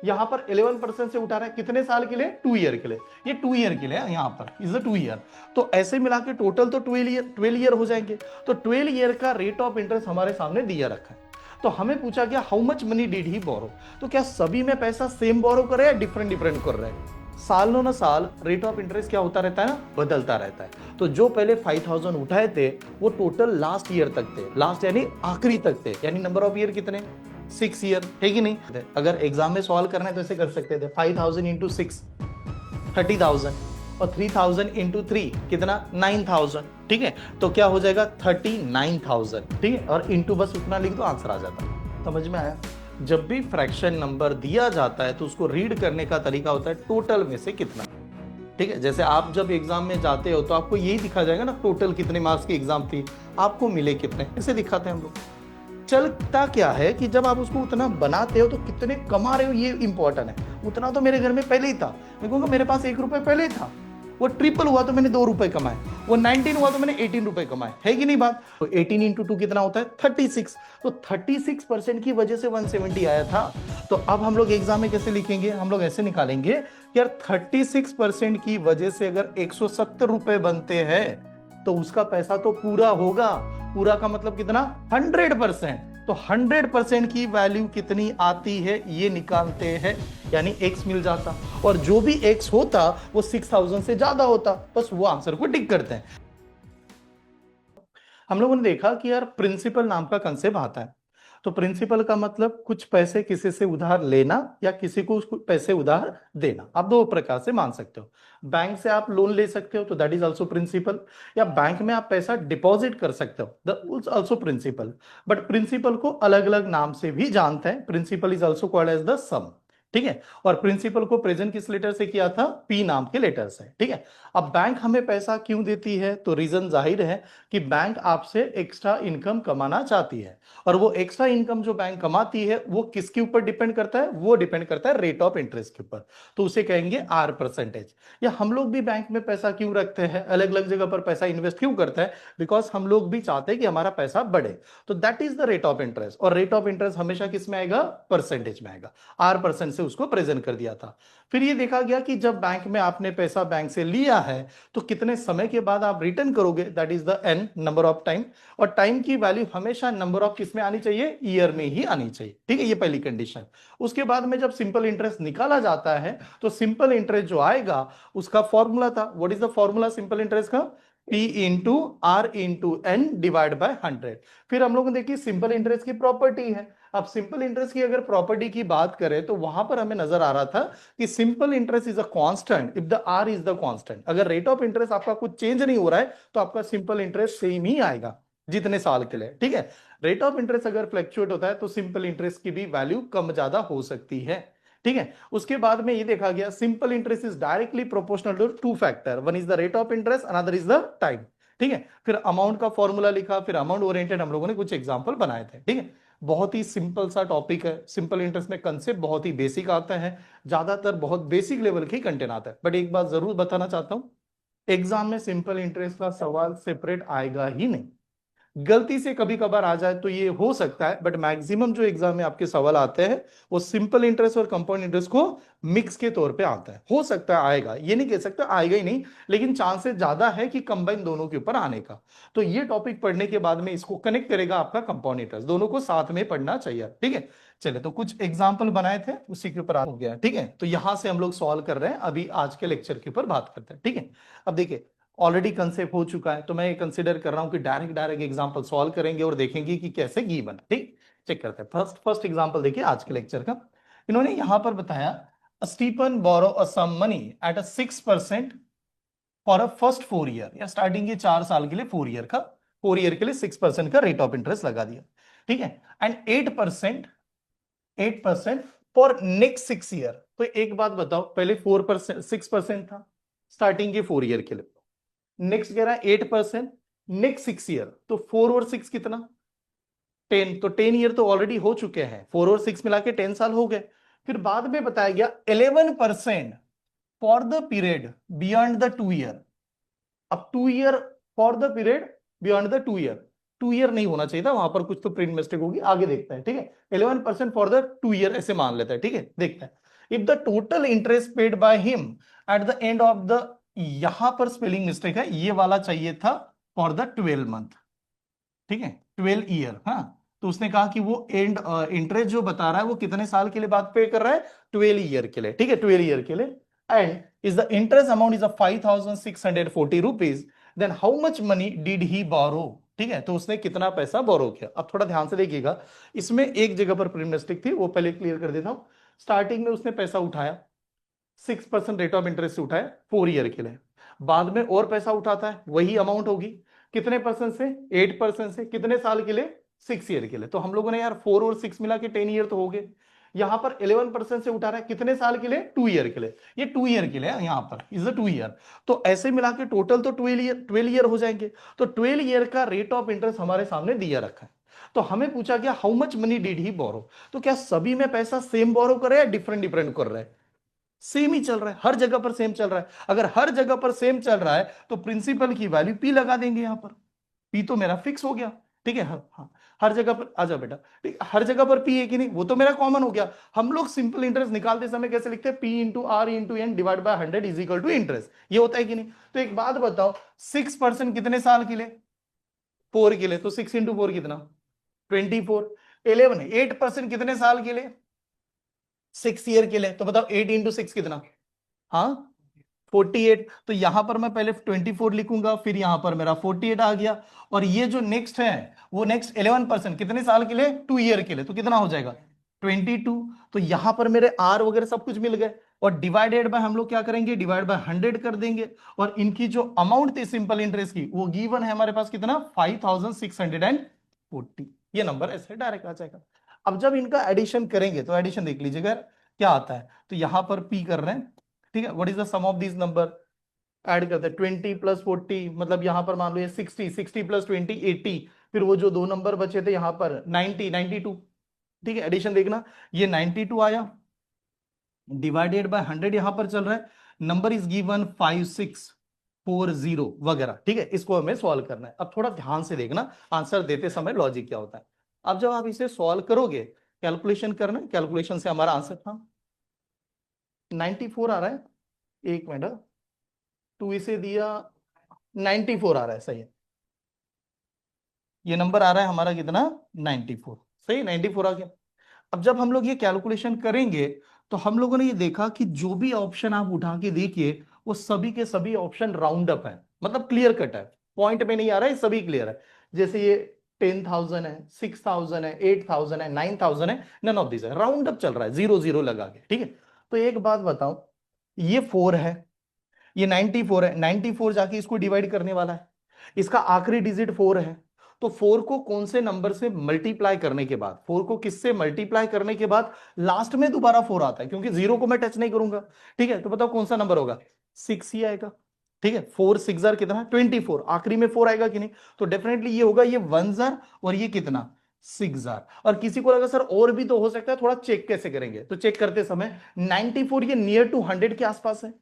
यहाँ पर 11% से उठा रहा है, कितने साल के लिए? 2 ईयर के लिए। ये 2 ईयर के लिए यहाँ पर इज 2 ईयर। तो ऐसे मिला के टोटल तो 12 ईयर हो जाएंगे। तो 12 ईयर का रेट ऑफ इंटरेस्ट हमारे सामने दिया रखा है। तो हमें पूछा गया how much money did he borrow. तो क्या सभी में पैसा सेम बोरो कर रहे हैं, डिफरेंट डिफरेंट कर रहे हैं? सालों ना साल रेट ऑफ इंटरेस्ट क्या होता रहता है ना, बदलता रहता है। तो जो पहले 5000 उठाए थे वो टोटल लास्ट ईयर तक थे, लास्ट यानी आखिरी तक थे, यानी नंबर ऑफ ईयर कितने? 6 ईयर, है कि नहीं? अगर एग्जाम में सॉल्व करना है तो ऐसे कर सकते थे, 5000 इंटू 6 30,000 और 3000 इंटू 3 कितना? 9000। ठीक है, तो क्या हो जाएगा? 39,000। ठीक है, और इंटू बस उतना लिख दो, आंसर आ जाता है। समझ में आया? जब भी फ्रैक्शन नंबर दिया जाता है तो उसको रीड करने का तरीका होता है टोटल में से कितना। ठीक है, जैसे आप जब एग्जाम में जाते हो तो आपको यही दिखा जाएगा ना, टोटल कितने मार्क्स की एग्जाम थी, आपको मिले कितने, इसे दिखाते हैं हम लोग। चलता क्या है कि जब आप उसको उतना बनाते हो तो कितने कमा रहे हो ये इंपॉर्टेंट है। उतना तो मेरे घर में पहले ही था, मैं कहूँगा मेरे पास 1 रुपए पहले ही था, वो ट्रिपल हुआ तो मैंने 2 रुपए कमाए, वो 19 हुआ तो मैंने 18 रुपए कमाए, है कि नहीं बात? तो 18 इंटू 2 कितना होता है? 36। तो 36% की वजह से 170 आया था। तो अब हम लोग एग्जाम में कैसे लिखेंगे? हम लोग ऐसे निकालेंगे कि यार 36% की वजह से अगर 170 रुपए बनते हैं तो उसका पैसा तो पूरा होगा। पूरा का मतलब कितना? 100%। तो 100% की वैल्यू कितनी आती है ये निकालते हैं, यानी x मिल जाता, और जो भी x होता वो 6000 से ज्यादा होता, बस वो आंसर को टिक करते हैं। हम लोगों ने देखा कि यार प्रिंसिपल नाम का कंसेप्ट आता है। तो प्रिंसिपल का मतलब कुछ पैसे किसी से उधार लेना या किसी को पैसे उधार देना। आप दो प्रकार से मान सकते हो। बैंक से आप लोन ले सकते हो तो दैट इज आल्सो प्रिंसिपल, या बैंक में आप पैसा डिपॉजिट कर सकते हो, that also principal. But principal को अलग अलग नाम से भी जानते हैं। Principal is also called as the sum. ठीक है, और प्रिंसिपल को प्रेजेंट किस लेटर से किया था? पी नाम के लेटर से। ठीक है, अब बैंक हमें पैसा क्यों देती है? तो रीजन जाहिर है कि बैंक आपसे एक्स्ट्रा इनकम कमाना चाहती है, और वो एक्स्ट्रा इनकम जो बैंक कमाती है वो किसके ऊपर डिपेंड करता है? वो डिपेंड करता है रेट ऑफ इंटरेस्ट के ऊपर। तो उसे कहेंगे आर परसेंटेज। या हम लोग भी बैंक में पैसा क्यों रखते हैं, अलग अलग जगह पर पैसा इन्वेस्ट क्यों करते हैं? बिकॉज हम लोग भी चाहते हैं कि हमारा पैसा बढ़े। तो that is the rate of interest, और रेट ऑफ इंटरेस्ट हमेशा किस में आएगा? परसेंटेज में आएगा। R% से उसको प्रेजेंट कर दिया था। फिर ये देखा गया कि जब बैंक में आपने पैसा बैंक से लिया है तो कितने समय के बाद आप रिटर्न करोगे, that is the n, number of time. और टाइम की वैल्यू हमेशा नंबर ऑफ किस में आनी चाहिए? ईयर में ही आनी चाहिए। ठीक है, ये पहली कंडीशन। उसके बाद में जब सिंपल इंटरेस्ट निकाला जाता है तो सिंपल इंटरेस्ट जो आएगा उसका फॉर्मूला था, what is the formula simple interest का? P into R into N divide by 100। फिर हम लोग ने देखी सिंपल इंटरेस्ट की प्रॉपर्टी है। अब सिंपल इंटरेस्ट की अगर प्रॉपर्टी की बात करें तो वहां पर हमें नजर आ रहा था कि simple interest is a constant if the R is the constant. अगर रेट ऑफ इंटरेस्ट आपका कुछ चेंज नहीं हो रहा है तो आपका सिंपल इंटरेस्ट सेम ही आएगा जितने साल के लिए। ठीक है, रेट ऑफ इंटरेस्ट अगर फ्लक्चुएट होता है तो सिंपल इंटरेस्ट की भी वैल्यू कम ज्यादा हो सकती है। ठीक है, उसके बाद में ये देखा गया simple interest is directly proportional to two factor, one is the rate of interest, another is the time. ठीक है, फिर अमाउंट का फॉर्मूला लिखा, फिर अमाउंट ओरिएंटेड हम लोगों ने कुछ एग्जांपल बनाए थे। ठीक है, बहुत ही सिंपल सा टॉपिक है। सिंपल इंटरेस्ट में कंसेप्ट बहुत ही बेसिक आता है, ज्यादातर बहुत बेसिक लेवल के कंटेंट आता है। बट एक बात जरूर बताना चाहता हूं, एग्जाम में सिंपल इंटरेस्ट का सवाल सेपरेट आएगा ही नहीं। गलती से कभी कभार आ जाए तो ये हो सकता है, बट मैक्सिमम जो एग्जाम में आपके सवाल आते हैं वो सिंपल इंटरेस्ट और कंपाउंड इंटरेस्ट को मिक्स के तौर पे आता है। हो सकता है आएगा, ये नहीं कह सकता आएगा ही नहीं, लेकिन चांसेस ज्यादा है कि कंबाइन दोनों के ऊपर आने का। तो ये टॉपिक पढ़ने के बाद में इसको कनेक्ट करेगा आपका कंपाउंड इंटरेस्ट, दोनों को साथ में पढ़ना चाहिए। ठीक है, चले तो कुछ एग्जाम्पल बनाए थे उसी के ऊपर हो गया। ठीक है, तो यहां से हम लोग सॉल्व कर रहे हैं, अभी आज के लेक्चर के ऊपर बात करते हैं। ठीक है, अब देखिए ऑलरेडी कंसेप्ट हो चुका है तो मैं ये कंसीडर कर रहा हूं कि डायरेक्ट डायरेक्ट एग्जांपल सॉल्व करेंगे और देखेंगे कि कैसे घी बना। ठीक, चेक करते हैं। फर्स्ट एग्जांपल देखिए आज के लेक्चर का। इन्होंने यहां पर बताया Stephen borrow a sum money at a 6% for a first 4 year, या स्टार्टिंग के 4 साल के लिए 4 ईयर का, 4 ईयर के लिए 6% का रेट ऑफ इंटरेस्ट लगा दिया। ठीक है, एंड 8% फॉर नेक्स्ट 6 ईयर। तो एक बात बताओ, पहले 4% 6% था स्टार्टिंग के 4 ईयर के लिए, नेक्स्ट कह रहा है 8% नेक्स्ट 6 ईयर, तो 4 और 6 कितना? 10। तो 10 ईयर तो ऑलरेडी हो चुके हैं, 4 और 6 मिला के 10 साल हो गए। फिर बाद में बताया गया 11% for the period beyond the 2 year. अब 2 year for the period beyond the 2 year, 2 year नहीं होना चाहिए था, वहां पर कुछ तो प्रिंट मिस्टेक होगी, आगे देखते हैं। ठीक है, 11% फॉर द 2 ईयर ऐसे मान लेते हैं। ठीक है, देखते हैं if the total interest paid by him at the end of the, यहां पर स्पेलिंग मिस्टेक है, ये वाला चाहिए था फॉर द 12 मंथ, ठीक है 12 ईयर। हाँ, तो उसने कहा कि वो एंड इंटरेस्ट जो बता रहा है वो कितने साल के लिए बात पे कर रहा है, 12 ईयर के लिए, ठीक है 12 ईयर के लिए। And is the interest amount is a 5,640 rupees, then how much money did he borrow, ठीक है, तो उसने कितना पैसा बोरो किया। अब थोड़ा ध्यान से देखिएगा, इसमें एक जगह पर प्री मिस्टेक थी, वो पहले क्लियर कर देता हूं। स्टार्टिंग में उसने पैसा उठाया, 6% रेट ऑफ इंटरेस्ट से उठाया 4 ईयर के लिए, बाद में और पैसा उठाता है, वही अमाउंट होगी, कितने परसेंट से, 8% से, कितने साल के लिए, 6 ईयर के लिए। तो हम लोगों ने यार 4 और 6 मिला के 10 ईयर तो हो गए। यहां पर 11% से उठा रहा है, कितने साल के लिए, 2 ईयर के लिए, ये 2 ईयर के लिए यहां पर इज अ 2 ईयर। तो ऐसे मिला के टोटल तो 12 ईयर हो जाएंगे। तो 12 ईयर का रेट ऑफ इंटरेस्ट हमारे सामने दिया रखा है। तो हमें पूछा गया how much money did he borrow, तो क्या सभी में पैसा सेम बोरो कर रहे हैं, डिफरेंट डिफरेंट कर रहे हैं, सेम ही चल रहा है, हर जगह पर सेम चल रहा है। अगर हर जगह पर सेम चल रहा है तो प्रिंसिपल की वैल्यू पी लगा देंगे यहां पर, पी तो मेरा फिक्स हो गया, ठीक है। हाँ हाँ, हर जगह पर आजा बेटा, ठीक, हर जगह पर पी है कि नहीं, वो तो मेरा कॉमन हो गया। हम लोग सिंपल इंटरेस्ट निकालते समय कैसे लिखते हैं, P into R into N divide by 100 is equal to interest, ये होता है कि नहीं। तो एक बात बताओ, 6% कितने साल के लिए, 4 के लिए, तो 6 इंटू 4 कितना, 24। 11 8% कितने साल के लिए, 6 ईयर के लिए, तो बताओ 8 इंटू 6 कितना, हाँ 48। तो यहां पर मैं पहले 24 लिखूंगा, फिर यहां पर मेरा 48 आ गया। और ये जो नेक्स्ट है, वो नेक्स्ट 11% कितने साल के लिए, 2 ईयर के लिए, तो कितना हो जाएगा 22। तो यहां पर मेरे आर वगैरह सब कुछ मिल गए, और डिवाइडेड बाय हम लोग क्या करेंगे, डिवाइड बाय 100 कर देंगे। और इनकी जो अमाउंट थी सिंपल इंटरेस्ट की, वो गिवन है हमारे पास कितना, 5,640, ये नंबर ऐसे डायरेक्ट आ जाएगा। अब जब इनका एडिशन करेंगे तो एडिशन देख लीजिएगा क्या आता है। तो यहां पर पी कर रहे हैं, ठीक है, what is the sum of this number, add करते हैं 20 प्लस 40, मतलब यहां पर मान लो ये 60, 60 प्लस 20 80, फिर वो जो दो नंबर बचे थे यहां पर 90 92, ठीक है, एडिशन देखना, ये 92 आया, डिवाइडेड बाय 100 यहां पर चल रहा है, नंबर इज गिवन 5640 वगैरह, ठीक है, इसको हमें सॉल्व करना है। अब थोड़ा ध्यान से देखना आंसर देते समय लॉजिक क्या होता है। अब जब आप इसे सॉल्व करोगे, कैलकुलेशन करना, कैलकुलेशन से हमारा आंसर था 94 आ रहा है, एक मिनट, टू इसे दिया 94 आ रहा है, सही है, ये नंबर आ रहा है हमारा कितना, 94, सही 94 आ गया। अब जब हम लोग ये कैलकुलेशन करेंगे, तो हम लोगों ने ये देखा कि जो भी ऑप्शन आप उठा के देखिए, वो सभी के सभी ऑप्शन राउंड अप है, मतलब क्लियर कट है, पॉइंट में नहीं आ रहा है, सभी क्लियर है। जैसे ये 10,000 है, 6,000 है, 8,000 है, 9,000 है, नन ऑफ दिस है, राउंड अप चल रहा है, जीरो जीरो लगा के, ठीक है। तो एक बात बताओ, ये 4 है, ये 94 है, 94 जाके इसको डिवाइड करने वाला है, इसका आखिरी डिजिट 4 है। तो 4 को कौन से नंबर से मल्टीप्लाई करने के बाद, 4 को किससे मल्टीप्लाई करने के बाद लास्ट में दोबारा 4 आता है, क्योंकि जीरो को मैं टच नहीं करूंगा, ठीक है। तो बताओ कौन सा नंबर होगा, 6 ही आएगा, ठीक है। 4 6 जार कितना, 24, आखिरी में 4 आएगा कि नहीं, तो डेफिनेटली ये होगा, ये 1 जार और ये कितना, 6 जार। और किसी को लगा सर और भी तो हो सकता है, थोड़ा चेक कैसे करेंगे, तो चेक करते समय 94 ये नियर टू 100 के आसपास है,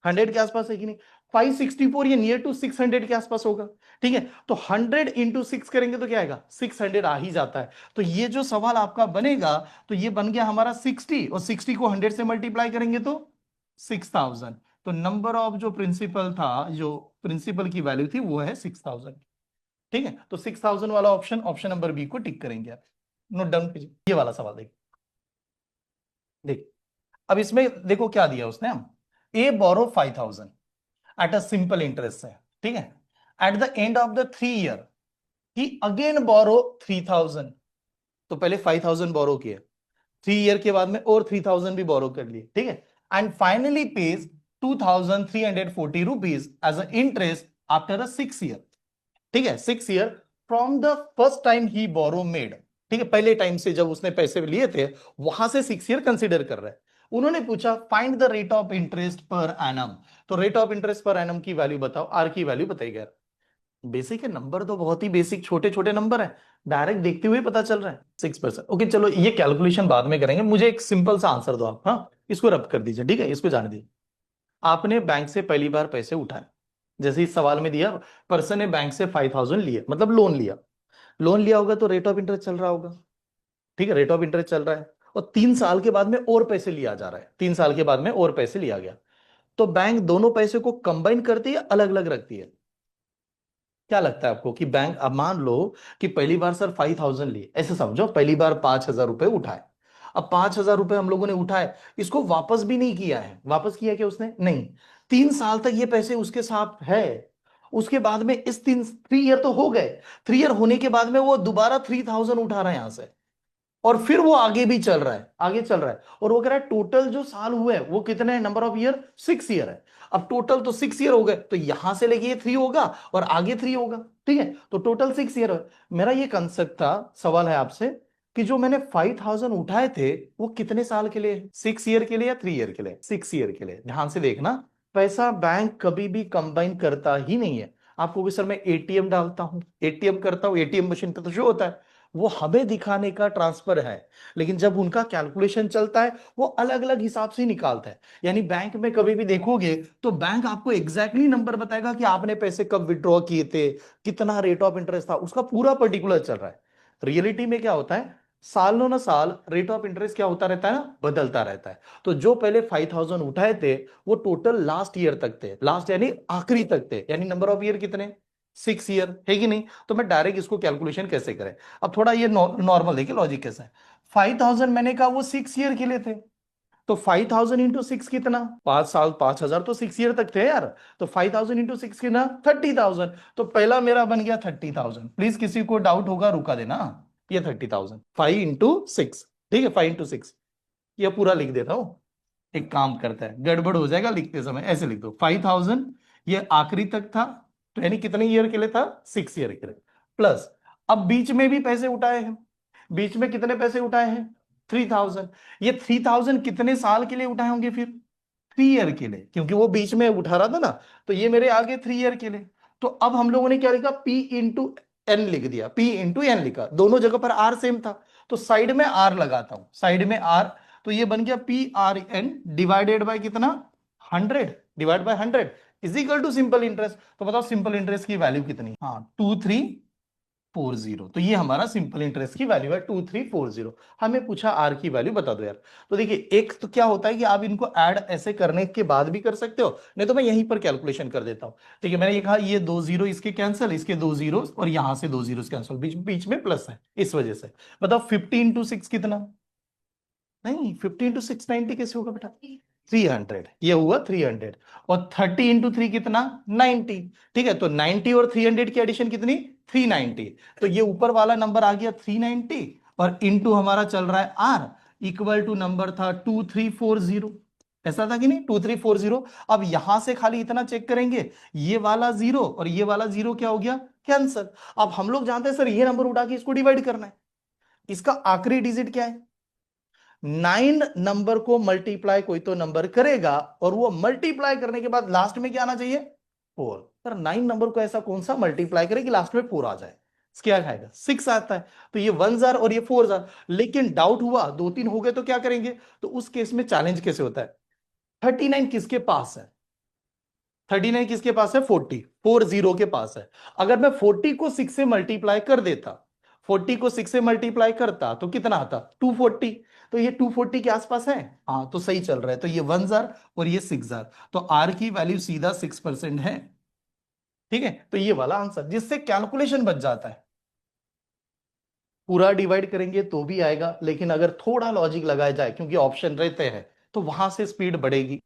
100 के आसपास है कि नहीं, 564 ये नियर टू 600 के आसपास होगा, ठीक है। तो 100 इंटू 6 करेंगे तो क्या आएगा, 600 आ ही जाता है। तो ये जो सवाल आपका बनेगा, तो ये बन गया हमारा 60, और 60 को 100 से मल्टीप्लाई करेंगे तो 6000। तो नंबर ऑफ जो प्रिंसिपल था, जो प्रिंसिपल की वैल्यू थी, वो है 6000, ठीक है। तो 6000 वाला ऑप्शन, ऑप्शन नंबर बी को टिक करेंगे आप, नोट डाउन कीजिए। ये वाला सवाल देखिए, देखिए अब इसमें देखो क्या दिया उसने, हम a borrow 5,000 at a simple interest है, ठीक है। At the end of the 3 year he again borrow 3,000, तो पहले 5,000 बोरो किए, 3 ईयर के बाद में और 3,000 भी बोरो कर लिए, ठीक है। And finally pays 2,340 rupees as a interest after a 6 year, ठीक है, 6 year from the first time ही बोरो मेड, ठीक है, पहले टाइम से जब उसने पैसे लिए थे, वहां से 6 ईयर कंसिडर कर रहे हैं। उन्होंने पूछा find the rate of interest per annum, तो rate of interest per annum की वैल्यू बताओ, आर की वैल्यू बताइएगा। बेसिक है, नंबर तो बहुत ही बेसिक छोटे छोटे नंबर है, डायरेक्ट देखते हुए पता चल रहा है 6%। ओके चलो ये कैलकुलेशन बाद में करेंगे, मुझे एक सिंपल सा आंसर दो आप, हाँ इसको रब कर दीजिए, ठीक है, इसको जाने दीजिए। आपने बैंक से पहली बार पैसे उठाए, जैसे इस सवाल में दिया, पर्सन ने बैंक से 5,000 लिए, मतलब लोन लिया, लोन लिया होगा तो रेट ऑफ इंटरेस्ट चल रहा होगा, ठीक है, रेट ऑफ इंटरेस्ट चल रहा है। और 3 साल के बाद में और पैसे लिया जा रहा है, 3 साल के बाद में और पैसे लिया गया, तो बैंक दोनों पैसे को कंबाइन करती है, अलग अलग रखती है? क्या लगता है आपको कि बैंक, अब मान लो कि पहली बार सर 5,000 लिए, ऐसे समझो पहली बार 5,000 रुपए उठाए, अब 5,000 रुपए हम लोगों ने उठाए, इसको वापस भी नहीं किया है, वापस किया क्या उसने? नहीं। 3 साल तक ये पैसे उसके साथ है, उसके बाद में इस 3 ईयर तो हो गए, 3 ईयर होने के बाद में वो दोबारा 3,000 उठा रहा है यहां से, और फिर वो आगे भी चल रहा है, आगे चल रहा है, और वो कह रहा है टोटल जो साल हुए हैं वो कितने हैं, नंबर ऑफ ईयर 6 ईयर है। अब टोटल तो 6 ईयर हो गए, तो यहां से लेके ये 3 होगा और आगे 3 होगा, ठीक है, तो टोटल 6 ईयर है। मेरा ये कंसेप्ट था, सवाल है आपसे कि जो मैंने 5,000 उठाए थे वो कितने साल के लिए, 6 ईयर के लिए या 3 ईयर के लिए? 6 ईयर के लिए। ध्यान से देखना, पैसा बैंक कभी भी कंबाइन करता ही नहीं है। आपको कि सर मैं एटीएम डालता हूं, एटीएम करता हूं, एटीएम मशीन पे तो शो होता है, वो हमें दिखाने का ट्रांसफर है, लेकिन जब उनका कैलकुलेशन चलता है वो अलग अलग हिसाब से निकालता है। यानी बैंक में कभी भी देखोगे तो बैंक आपको एग्जैक्टली नंबर बताएगा कि आपने पैसे कब विड्रॉ किए थे, कितना रेट ऑफ इंटरेस्ट था, उसका पूरा पर्टिकुलर चल रहा है। रियलिटी में क्या होता है, सालों ना साल रेट ऑफ इंटरेस्ट क्या होता रहता है ना, बदलता रहता है। तो जो पहले 5,000 उठाए थे वो टोटल लास्ट ईयर तक थे, लास्ट यानी आखिरी तक थे, यानी नंबर ऑफ ईयर कितने, 6 ईयर है कि नहीं? तो मैं डायरेक्ट इसको कैलकुलेशन कैसे करें, अब थोड़ा ये नॉर्मल देखिए लॉजिक कैसा है। 5,000 मैंने कहा वो 6 ईयर के लिए थे, तो 5,000 इंटू 6 कितना, 5 साल, 5,000 तो 6 ईयर तक थे यार, तो 5,000 इंटू 6 कितना, 30,000। तो पहला मेरा बन गया 30,000, प्लीज किसी को डाउट होगा रुका देना, ये 30,000 5 इंटू 6, ठीक है, 5 इंटू 6, ये पूरा लिख देता हूं। एक काम करता है, गड़बड़ हो जाएगा लिखते समय, ऐसे लिख दो 5,000, ये आखिरी तक था, तो यानी कितने ईयर के लिए था, 6 ईयर के लिए, प्लस अब बीच में भी पैसे उठाए हैं, बीच में कितने पैसे उठाए हैं, 3,000, ये 3,000 कितने साल के लिए उठाए होंगे फिर, 3 ईयर के लिए, क्योंकि वो बीच में उठा रहा था ना, तो ये मेरे आगे 3 ईयर के लिए। तो अब हम लोगों ने क्या लिखा, पी इंटू एन लिख दिया, पी इंटू एन लिखा, दोनों जगह पर आर सेम था, तो साइड में आर लगाता हूं, साइड में आर, तो ये बन गया P R N divided by कितना, 100, divide by 100 is equal to simple interest. तो बताओ सिंपल इंटरेस्ट की वैल्यू कितनी, हाँ 2,340, तो ये हमारा सिंपल इंटरेस्ट की वैल्यू है 2,340। हमें पूछा आर की वैल्यू बता दो यार। तो देखिए एक तो क्या होता है कि आप इनको ऐड ऐसे करने के बाद भी कर सकते हो, नहीं तो मैं यहीं पर कैलकुलेशन कर देता हूं। ठीक है, मैंने ये कहा ये 2 जीरो इसके कैंसिल, इसके 2 जीरो, और यहां से 2 जीरो कैंसिल, बीच बीच में प्लस है इस वजह से। बताओ 15 इंटू 6 कितना, नहीं 15 इंटू 6 90 कैसे होगा बेटा, 300, ये हुआ 300, और 30 इंटू 3 कितना, 90। ठीक है, तो 90 और 300 की एडिशन कितनी, 390, तो ये ऊपर वाला नंबर आ गया 390, और इंटू हमारा चल रहा है आर, इक्वल टू नंबर था 2340, ऐसा था कि नहीं, 2340। अब यहां से खाली इतना चेक करेंगे, ये वाला जीरो और ये वाला जीरो क्या हो गया, कैंसर। अब हम लोग जानते हैं सर ये नंबर उठा के इसको डिवाइड करना है, इसका आखिरी डिजिट क्या है, 9 नंबर को मल्टीप्लाई कोई तो नंबर करेगा, और वो मल्टीप्लाई करने के बाद लास्ट में क्या आना चाहिए, 4। पर 9 नंबर को ऐसा कौन सा मल्टीप्लाई करे कि लास्ट में 4 आ जाए, क्या खाएगा, 6 आता है, तो ये 1 जार और ये 4 जार। लेकिन डाउट हुआ 2 3 हो गए तो क्या करेंगे, तो उस केस में चैलेंज कैसे होता है, 39 किसके पास है, 39 किसके पास है, 40 के पास है। अगर मैं 40 को 6 से मल्टीप्लाई कर देता, 40 को 6 से मल्टीप्लाई करता तो कितना आता, 240, तो ये 240 के आसपास है, हाँ तो सही चल रहा है, तो ये 1 जार और ये 6 जार, तो आर की वैल्यू सीधा 6% है। ठीक है, तो ये वाला आंसर, जिससे कैलकुलेशन बच जाता है, पूरा डिवाइड करेंगे तो भी आएगा, लेकिन अगर थोड़ा लॉजिक लगाया जाए क्योंकि ऑप्शन रहते हैं तो वहां से स्पीड बढ़ेगी।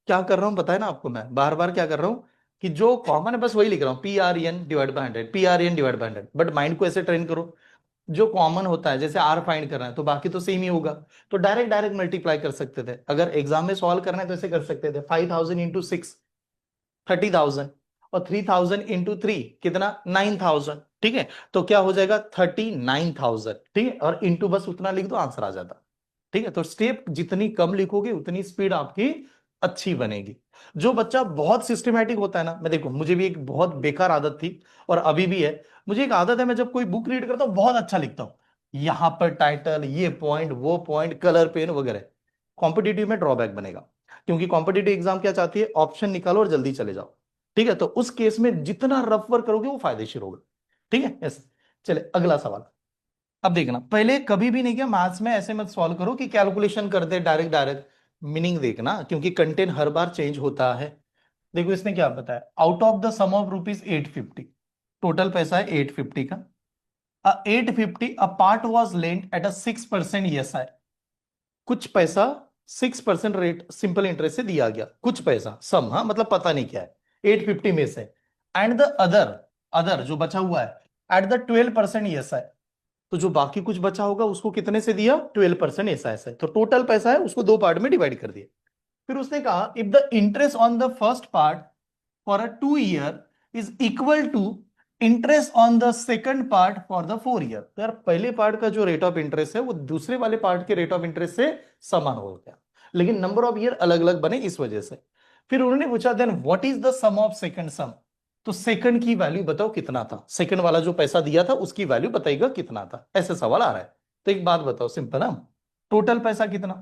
क्या कर रहा हूं बताया ना आपको, मैं बार बार क्या कर रहा हूं कि जो कॉमन है बस वही लिख रहा हूं, PREN/100, PREN/100, बट माइंड को ऐसे ट्रेन करो, जो कॉमन होता है, जैसे आर फाइंड करना है तो बाकी तो सेम ही होगा, तो डायरेक्ट डायरेक्ट मल्टीप्लाई कर सकते थे, अगर एग्जाम में सॉल्व करना है तो ऐसे कर सकते थे, 5,000 इंटू 6 30,000, और 3,000 इंटू 3 कितना, 9,000। ठीक है, तो क्या हो जाएगा 39,000, ठीक है, और इंटू बस उतना लिख दो आंसर आ जाता। ठीक है, तो स्टेप जितनी कम लिखोगे उतनी स्पीड आपकी अच्छी बनेगी। जो बच्चा बहुत सिस्टमेटिक होता है ना, मैं देखो मुझे भी एक बहुत बेकार आदत थी और अभी भी है, मुझे एक आदत है, मैं जब कोई बुक रीड करता हूँ बहुत अच्छा लिखता हूँ, यहां पर टाइटल, ये पॉइंट, वो पॉइंट, कलर पेन वगैरह, कॉम्पिटिटिव में ड्रॉबैक बनेगा, क्योंकि कॉम्पिटिटिव एग्जाम क्या चाहती है, ऑप्शन निकालो और जल्दी चले जाओ। ठीक है, तो उस केस में जितना रफ वर्क करोगे वो फायदेशीर होगा। ठीक है, यस, चले अगला सवाल। अब देखना, पहले कभी भी नहीं किया मैथ्स में ऐसे मत सॉल्व करो कि कैलकुलेशन कर दे डायरेक्ट डायरेक्ट, मीनिंग देखना क्योंकि कंटेंट हर बार चेंज होता है। देखो इसने क्या बताया, out of the sum of rupees 850, total पैसा है 850 का, 850 a part was lent at a 6% ESI, कुछ पैसा 6% रेट सिंपल इंटरेस्ट से दिया गया, कुछ पैसा सम, हाँ मतलब पता नहीं क्या है, 850 में से, एंड द अदर, अदर जो बचा हुआ है एट द 12% ESI, तो जो बाकी कुछ बचा होगा उसको कितने से दिया, 12% ऐसा, तो टोटल पैसा है उसको दो पार्ट में डिवाइड कर दिया। फिर उसने कहा if the interest on the first part for a 2 year is equal to interest on the second part for the 4 year, तो यार पहले पार्ट का जो रेट ऑफ इंटरेस्ट है वो दूसरे वाले पार्ट के रेट ऑफ इंटरेस्ट से समान हो गया, लेकिन नंबर ऑफ ईयर अलग अलग बने इस वजह से। फिर उन्होंने पूछा then what is the sum of second sum, तो सेकंड की वैल्यू बताओ कितना था, सेकंड वाला जो पैसा दिया था उसकी वैल्यू बताइएगा कितना था, ऐसे सवाल आ रहा है। तो एक बात बताओ सिंपल है, टोटल पैसा कितना,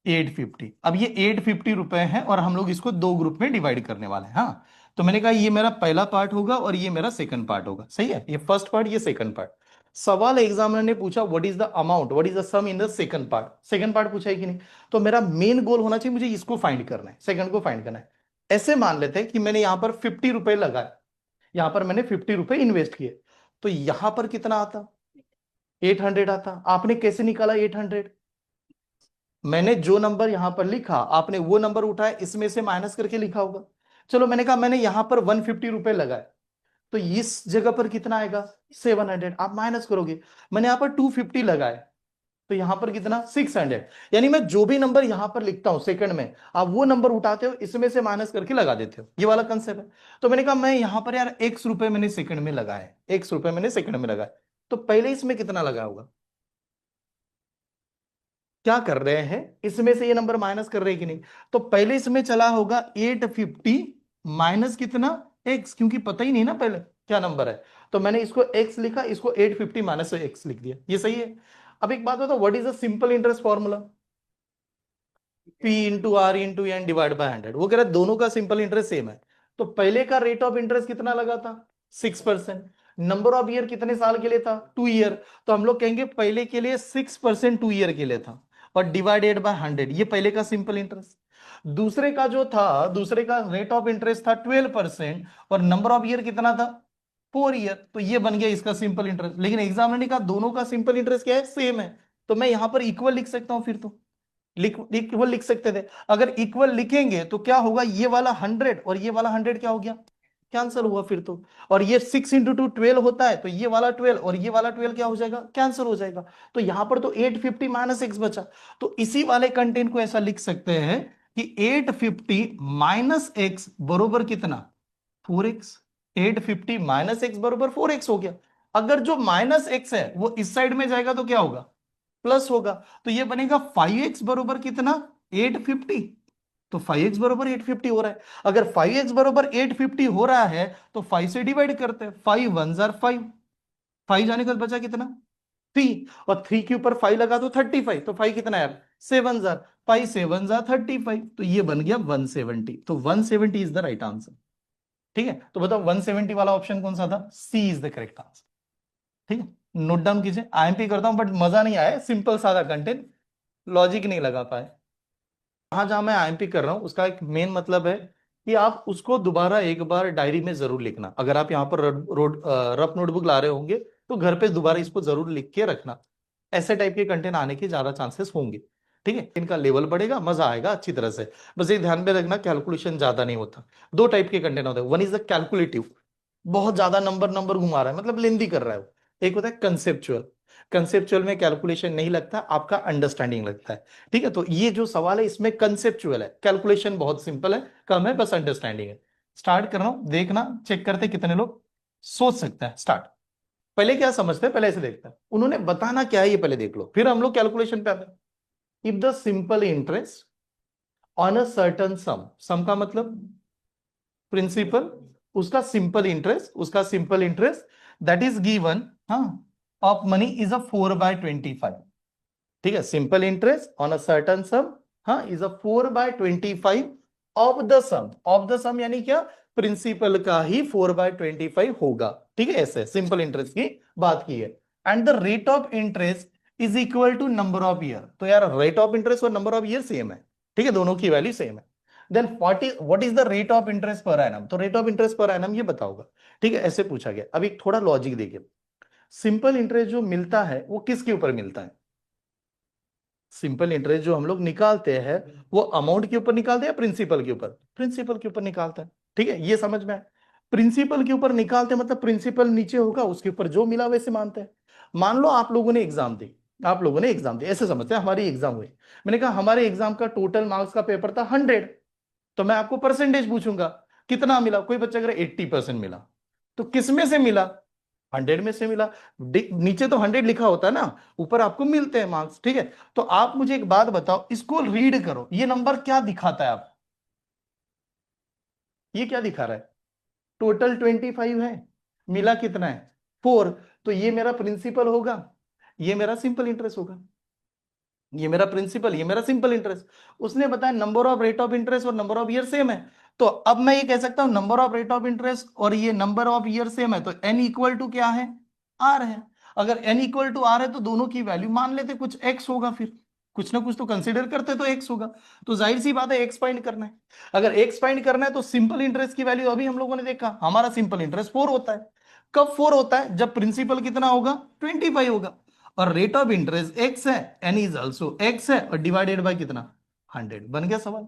850, अब ये 850 रुपए है और हम लोग इसको दो ग्रुप में डिवाइड करने वाले हैं, हाँ। तो मैंने कहा ये मेरा पहला पार्ट होगा और ये मेरा सेकंड पार्ट होगा, सही है, ये फर्स्ट पार्ट ये सेकंड पार्ट। सवाल एग्जामिनर ने पूछा what is the amount, what is the sum in the second part, second part पूछा है कि नहीं, तो मेरा मेन गोल होना चाहिए मुझे इसको फाइंड करना है, सेकंड को फाइंड करना है। ऐसे मान लेते हैं कि मैंने यहां पर 50 रुपए लगाए, यहां पर मैंने 50 रुपए इन्वेस्ट किए, तो यहां पर कितना आता, 800 आता। आपने कैसे निकाला 800, मैंने जो नंबर यहां पर लिखा आपने वो नंबर उठाया इसमें से माइनस करके लिखा होगा। चलो मैंने कहा मैंने यहां पर 150 रुपए लगाए, तो इस जगह पर कितना आएगा 700, आप माइनस करोगे। मैंने यहां पर 250 लगाए, तो यहां पर कितना 600, यानी मैं जो भी नंबर यहां पर लिखता हूं सेकंड में, आप वो नंबर उठाते हो इसमें से माइनस करके लगा देते हो, ये वाला कंसेप्ट है। तो मैंने कहा मैं यहां पर यार x रुपए मैंने सेकंड में लगाए, x रुपए मैंने सेकंड में लगाए, तो पहले इसमें कितना लगा होगा, क्या कर रहे हैं इसमें से ये नंबर माइनस कर रहे हैं कि नहीं, तो पहले इसमें चला होगा 850 माइनस कितना x, क्योंकि पता ही नहीं ना पहले क्या नंबर है, तो मैंने इसको x लिखा, इसको 850 माइनस x लिख दिया, ये सही है। अब एक बात बताओ what is the simple interest formula, P into R into N divide by 100, वो कह रहा है दोनों का सिंपल इंटरेस्ट सेम है, तो पहले का रेट ऑफ इंटरेस्ट कितना लगा था 6%, नंबर ऑफ ईयर कितने साल के लिए था 2 year, तो हम लोग कहेंगे पहले के लिए 6% 2 year के लिए था और डिवाइडेड बाय 100, ये पहले का सिंपल इंटरेस्ट। दूसरे का जो था, दूसरे का रेट ऑफ इंटरेस्ट था 12% और नंबर ऑफ ईयर कितना था 4 year, तो ये बन गया इसका सिंपल इंटरेस्ट। लेकिन एग्जामिनर ने कहा दोनों का सिंपल इंटरेस्ट क्या है सेम है, तो मैं यहां पर इक्वल लिख सकता हूं, फिर तो इक्वल लिख सकते थे। अगर इक्वल लिखेंगे तो क्या होगा, ये वाला 100 और ये वाला 100 क्या हो गया, कैंसिल हुआ फिर तो। और ये 6 इंटू 2 12 होता है, तो ये वाला 12 और ये वाला 12 क्या हो जाएगा, कैंसिल हो जाएगा। तो यहां पर तो 850 माइनस एक्स बचा, तो इसी वाले कंटेंट को ऐसा लिख सकते हैं कि 850 माइनस एक्स बरोबर कितना 4x, 850 माइनस एक्स बरोबर 4x हो गया। अगर जो माइनस एक्स है वो इस साइड में जाएगा तो क्या होगा, प्लस होगा, तो ये बनेगा 5x बरोबर कितना 850, तो 5x बरोबर 850 हो रहा है। अगर 5x बरोबर 850 हो रहा है तो 5 से डिवाइड करते हैं, 5 1 जार 5, 5 जाने के बाद बचा कितना 3, और 3 के ऊपर 5 लगा तो 35, तो 5 कितना यार 7 जार, 5 7 जार 35, तो ये बन गया 170, तो 170 इज द राइट आंसर। ठीक है, तो बताओ 170 वाला ऑप्शन कौन सा था, सी इज द करेक्ट आंसर। ठीक है, नोट डाउन कीजिए, आईएमपी करता हूं बट मजा नहीं आया, सिंपल सादा कंटेंट, लॉजिक नहीं लगा पाए। जहां जहां मैं आईएमपी कर रहा हूं उसका एक मेन मतलब है कि आप उसको दोबारा एक बार डायरी में जरूर लिखना, अगर आप यहाँ पर रफ नोटबुक ला रहे होंगे तो घर पे दोबारा इसको जरूर लिख के रखना, ऐसे टाइप के कंटेंट आने के ज्यादा चांसेस होंगे। ठीक है, इनका लेवल बढ़ेगा, मजा आएगा अच्छी तरह से। बस ये ध्यान में रखना कैलकुलेशन ज्यादा नहीं होता, दो टाइप के कंटेंट होते हैं, वन इज द कैलकुलेटिव, बहुत ज्यादा नंबर नंबर घुमा रहा है मतलब लेंदी कर रहा है वो, एक होता है कंसेप्चुअल, कंसेप्चुअल में कैलकुलेशन नहीं लगता, आपका अंडरस्टैंडिंग लगता है। ठीक है, तो ये जो सवाल है इसमें कंसेप्चुअल है, कैलकुलेशन बहुत सिंपल है, कम है, बस अंडरस्टैंडिंग है। स्टार्ट कर रहा हूं, देखना चेक करते कितने लोग सोच सकते हैं। स्टार्ट, पहले क्या समझते हैं पहले ऐसे देखते हैं, उन्होंने बताना क्या है ये पहले देख लो, फिर हम लोग कैलकुलेशन पे आते हैं। If the simple interest on a certain sum, sum का मतलब प्रिंसिपल, उसका सिंपल इंटरेस्ट, उसका simple interest that is given, हाँ, ऑफ मनी इज अ 4/25। ठीक है, simple interest on a certain sum, हाँ, is a 4/25 of the sum, of the sum यानी क्या, प्रिंसिपल का ही 4/25 होगा। ठीक है, ऐसे सिंपल इंटरेस्ट की बात की है। And the rate of interest is equal to number of year. तो यार रेट ऑफ इंटरेस्ट और नंबर ऑफ ईयर सेम है, ठीक है, दोनों की वैल्यू सेम है। Then what is the rate of interest per annum, तो rate of interest per annum ये बताओगा, ठीक है, ऐसे पूछा गया। अभी थोड़ा लॉजिक देखिए, सिंपल इंटरेस्ट जो मिलता है वो किसके ऊपर मिलता है? सिंपल इंटरेस्ट जो हम लोग निकालते हैं वो अमाउंट के ऊपर निकालते हैं या प्रिंसिपल के ऊपर? प्रिंसिपल के ऊपर निकालता है, ठीक है, ये समझ में आया। प्रिंसिपल के ऊपर निकालते हैं मतलब प्रिंसिपल नीचे होगा, उसके ऊपर जो मिला वैसे मानते हैं। मान लो आप लोगों ने एग्जाम दी, आप लोगों ने एग्जाम दी, ऐसे समझते हैं हमारी एग्जाम हुई। मैंने कहा हमारे एग्जाम का टोटल मार्क्स का पेपर था 100, तो मैं आपको परसेंटेज पूछूंगा कितना मिला। कोई बच्चा अगर 80% मिला, तो किस में से मिला? 100 में से मिला। नीचे तो 100 लिखा होता है ना, ऊपर आपको मिलते हैं मार्क्स, ठीक है। तो आप मुझे एक बात बताओ, इसको रीड करो, ये नंबर क्या दिखाता है? आप ये क्या दिखा रहा है? टोटल 25 है, मिला कितना है? 4। तो ये मेरा प्रिंसिपल होगा, ये मेरा सिंपल इंटरेस्ट होगा। ये मेरा प्रिंसिपल, ये मेरा सिंपल इंटरेस्ट। उसने बताया number of rate of interest और नंबर ऑफ ईयर सेम है, तो अब मैं ये कह सकता हूं number of rate of interest और ये नंबर ऑफ ईयर सेम है, तो एन इक्वल टू क्या है? आर है। अगर एन इक्वल टू आर है तो दोनों की वैल्यू मान लेते, कुछ एक्स होगा, फिर कुछ ना कुछ तो कंसीडर करते, तो एक्स होगा। तो जाहिर सी बात है एक्स फाइंड करना है। अगर एक्स फाइंड करना है तो सिंपल इंटरेस्ट की वैल्यू अभी हम लोगों ने देखा, हमारा सिंपल इंटरेस्ट 4 होता है। कब 4 होता है? जब प्रिंसिपल कितना होगा? 25 होगा। और रेट ऑफ इंटरेस्ट एक्स है, एन इज ऑल्सो एक्स है, और डिवाइडेड बाय कितना? 100। बन गया सवाल,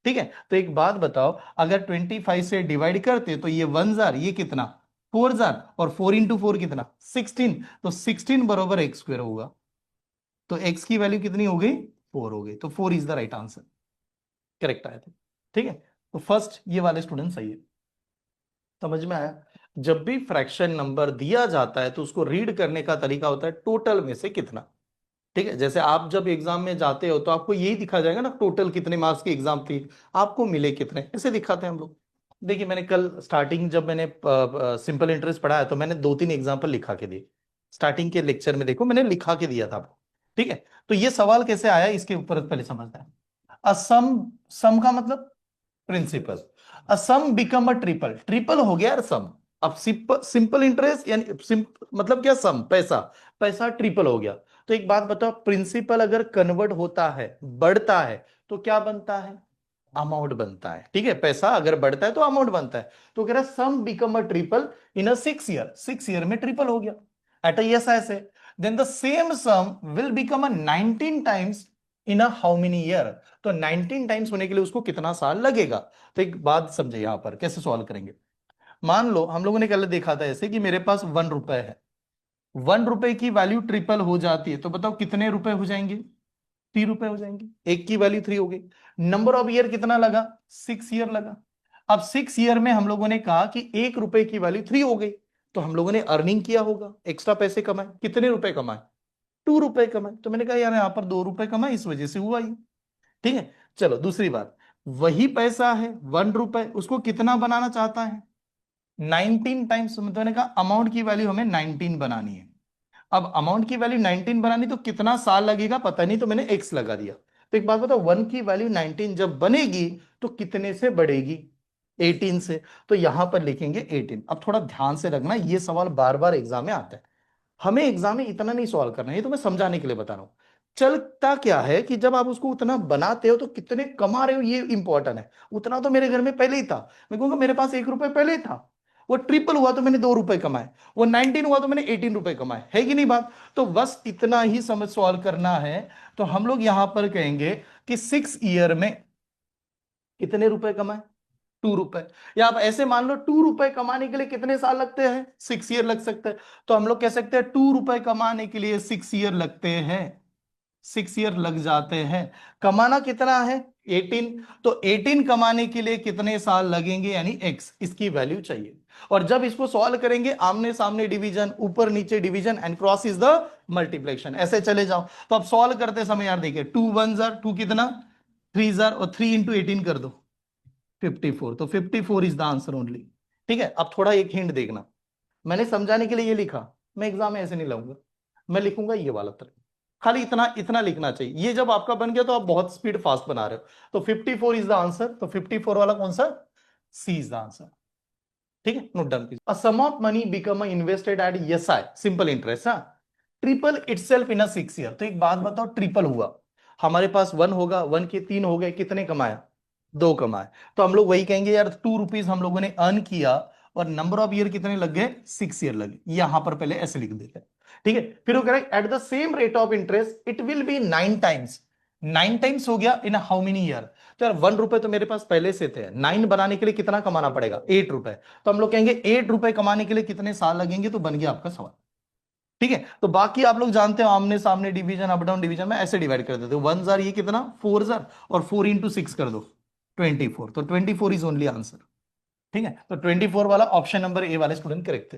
ठीक है। तो एक बात बताओ, अगर 25 से डिवाइड करते तो ये 1 जार, ये कितना? 4 जार, और 4 इंटू 4 कितना? 16। तो 16 बरोबर एक्स स्क्वायर होगा। तो एक्स की वैल्यू कितनी हो गई? 4 हो गई। तो 4 is the right answer, correct आया था, ठीक है। तो फर्स्ट ये वाले स्टूडेंट सही है। समझ में आया? जब भी फ्रैक्शन नंबर दिया जाता है तो उसको रीड करने का तरीका होता है टोटल में से कितना, ठीक है। जैसे आप जब एग्जाम में जाते हो तो आपको यही दिखा जाएगा ना, टोटल कितने मार्क्स की एग्जाम थी, आपको मिले कितने, ऐसे दिखाते हैं हम लोग। देखिए मैंने कल स्टार्टिंग जब मैंने सिंपल इंटरेस्ट पढ़ाया तो मैंने 2-3 एग्जाम्पल लिखा के दिए। स्टार्टिंग के लेक्चर में देखो मैंने लिखा के दिया था आपको, ठीक है। तो ये सवाल कैसे आया इसके ऊपर पहले समझना है। असम, सम का मतलब principal. A sum become a triple, triple हो गया यार सम। अब सिंपल इंटरेस्ट यानी मतलब क्या, सम पैसा, पैसा ट्रिपल हो गया। तो एक बात बताओ, प्रिंसिपल अगर कन्वर्ट होता है, बढ़ता है, तो क्या बनता है? अमाउंट बनता है, ठीक है। पैसा अगर बढ़ता है तो अमाउंट बनता है। तो कह रहा है sum become a triple in a 6 year, 6 year में ट्रिपल हो गया एट अ यस ऐसे। Then the same sum will become a 19 times in a how many year, तो 19 टाइम्स होने के लिए उसको कितना साल लगेगा? तो एक बात समझे यहां पर कैसे सॉल्व करेंगे। मान लो हम लोगों ने कल देखा था ऐसे कि मेरे पास 1 रुपए है, 1 रुपए की वैल्यू ट्रिपल हो जाती है, तो बताओ कितने रुपए हो जाएंगे? 3 रुपए हो जाएंगे। एक की वैल्यू 3 हो गई। नंबर ऑफ ईयर कितना लगा? 6 ईयर लगा। अब 6 ईयर में हम लोगों ने कहा कि 1 रुपए की वैल्यू 3 हो गई, तो हम लोगों ने अर्निंग किया होगा, एक्स्ट्रा पैसे कमाए। कितने रुपए कमाए? 2 रुपए कमाए। तो मैंने कहा यार यहाँ पर 2 रुपए कमाए, इस वजह से हुआ ये, ठीक है। चलो दूसरी बात, वही पैसा है 1 रुपए, उसको कितना बनाना चाहता है? 19 टाइम्स। मतलब मैंने कहा अमाउंट की वैल्यू हमें 19 बनानी है। अब अमाउंट की वैल्यू 19 बनानी तो कितना साल लगेगा पता नहीं, तो मैंने एक्स लगा दिया। तो एक बात बताओ, 1 की वैल्यू 19 जब बनेगी तो कितने से बढ़ेगी? 18 से। तो यहां पर लिखेंगे 18। अब थोड़ा ध्यान से रखना, ये सवाल बार बार एग्जाम में आता है। हमें एग्जाम में इतना नहीं सॉल्व करना है, ये तो मैं समझाने के लिए बता रहा हूं। चलता क्या है कि जब आप उसको उतना बनाते हो तो कितने कमा रहे हो ये इंपॉर्टेंट है। उतना तो मेरे घर में पहले ही था, मैं कहूंगा मेरे पास 1 रुपए पहले ही था। वो ट्रिपल हुआ तो मैंने 2 रुपए कमाए, वो 19 हुआ तो मैंने 18 रुपए कमाए, है कि नहीं बात? तो बस इतना ही समझ सॉल्व करना है। तो हम लोग यहां पर कहेंगे कि 6 ईयर में कितने रुपए कमाए? 2 रुपए। या आप ऐसे मान लो 2 रुपए कमाने के लिए कितने साल लगते हैं? 6 ईयर लग सकते हैं। तो हम लोग कह सकते हैं 2 रुपए कमाने के लिए 6 ईयर लगते हैं, 6 ईयर लग जाते हैं। कमाना कितना है? 18। तो 18 कमाने के लिए कितने साल लगेंगे, यानी एक्स, इसकी वैल्यू चाहिए। और जब इसको सॉल्व करेंगे आमने सामने डिवीजन, ऊपर नीचे division, and cross is the multiplication, ऐसे चले जाओ। तो अब सॉल्व करते समय यार देखिए, 2 1 जार 2 कितना? 3 जार, और 3 इंटू 18 कर दो 54। तो 54 इज द आंसर ओनली, ठीक है। अब थोड़ा एक हिंट देखना, मैंने समझाने के लिए ये लिखा, मैं एग्जाम में ऐसे नहीं लाऊंगा, मैं लिखूंगा ये वाला तरह। खाली इतना इतना लिखना चाहिए। ये जब आपका बन गया तो आप बहुत स्पीड फास्ट बना रहे हो। तो 54 इज द आंसर। तो 54 वाला कौन सा? सी इज द आंसर, ठीक है। नोट डाउन कीजिए। A sum of money become invested at S I, simple interest. हाँ, triple itself in a 6 year. तो एक बात बताओ, ट्रिपल हुआ, हमारे पास 1 होगा, 1 के 3 हो गए, कितने कमाया? 2 कमाए। तो हम लोग वही कहेंगे यार, 2 रुपीज हम लोगों ने अर्न किया और नंबर ऑफ ईयर कितने लग गए? 6 ईयर लगे। यहां पर पहले ऐसे लिख देते हैं, ठीक है। फिर वो कह रहा है at the same rate of interest it will be 9 times. 9 times हो गया इन हाउ मेनी ईयर? तो यार 1 रुपए तो मेरे पास पहले से थे, 9 बनाने के लिए कितना कमाना पड़ेगा? 8 रुपए। तो हम लोग कहेंगे 8 रुपए कमाने के लिए कितने साल लगेंगे? तो बन गया आपका सवाल, ठीक है। तो बाकी आप लोग जानते हो, आमने सामने डिवीजन, अप डाउन डिवीजन में ऐसे डिवाइड कर देते हो। 1 जार ये कितना? 4 जार, और 4 × 6 कर दो 24। तो 24 इज ओनली आंसर, ठीक है। तो 24 वाला ऑप्शन नंबर ए वाले स्टूडेंट करेक्ट थे,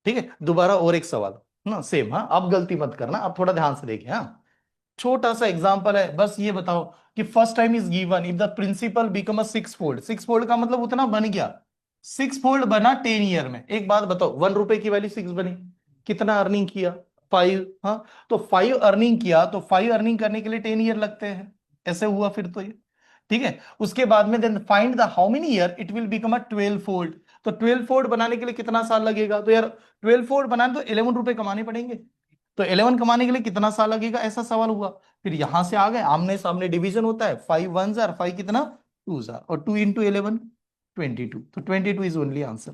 ठीक है। दोबारा और एक सवाल ना, सेम, हाँ आप गलती मत करना, आप थोड़ा ध्यान से देखिए। हाँ, छोटा सा एग्जांपल है, बस ये बताओ कि first time is given if the principal become a 6 fold. 6 fold का मतलब उतना बन गया, 6 फोल्ड बना 10 ईयर में। एक बात बताओ, 1 रुपए की वैल्यू 6 बनी, कितना अर्निंग किया? 5। हाँ, तो 5 अर्निंग किया, तो 5 अर्निंग करने के लिए 10 ईयर लगते हैं, ऐसे हुआ फिर तो ये, ठीक है। उसके बाद में then find the how many year it will become a 12 fold. तो 12 फोल्ड बनाने के लिए कितना साल लगेगा? तो यार 12 फोल्ड बनाने तो 11 रुपए कमाने पड़ेंगे, तो 11 कमाने के लिए कितना साल लगेगा? ऐसा सवाल हुआ। फिर यहां से आ गए, आमने सामने डिवीजन होता है, 5 1 जार, 5 कितना? 2 जार, और 2 × 11 22। तो 22 इज ओनली आंसर,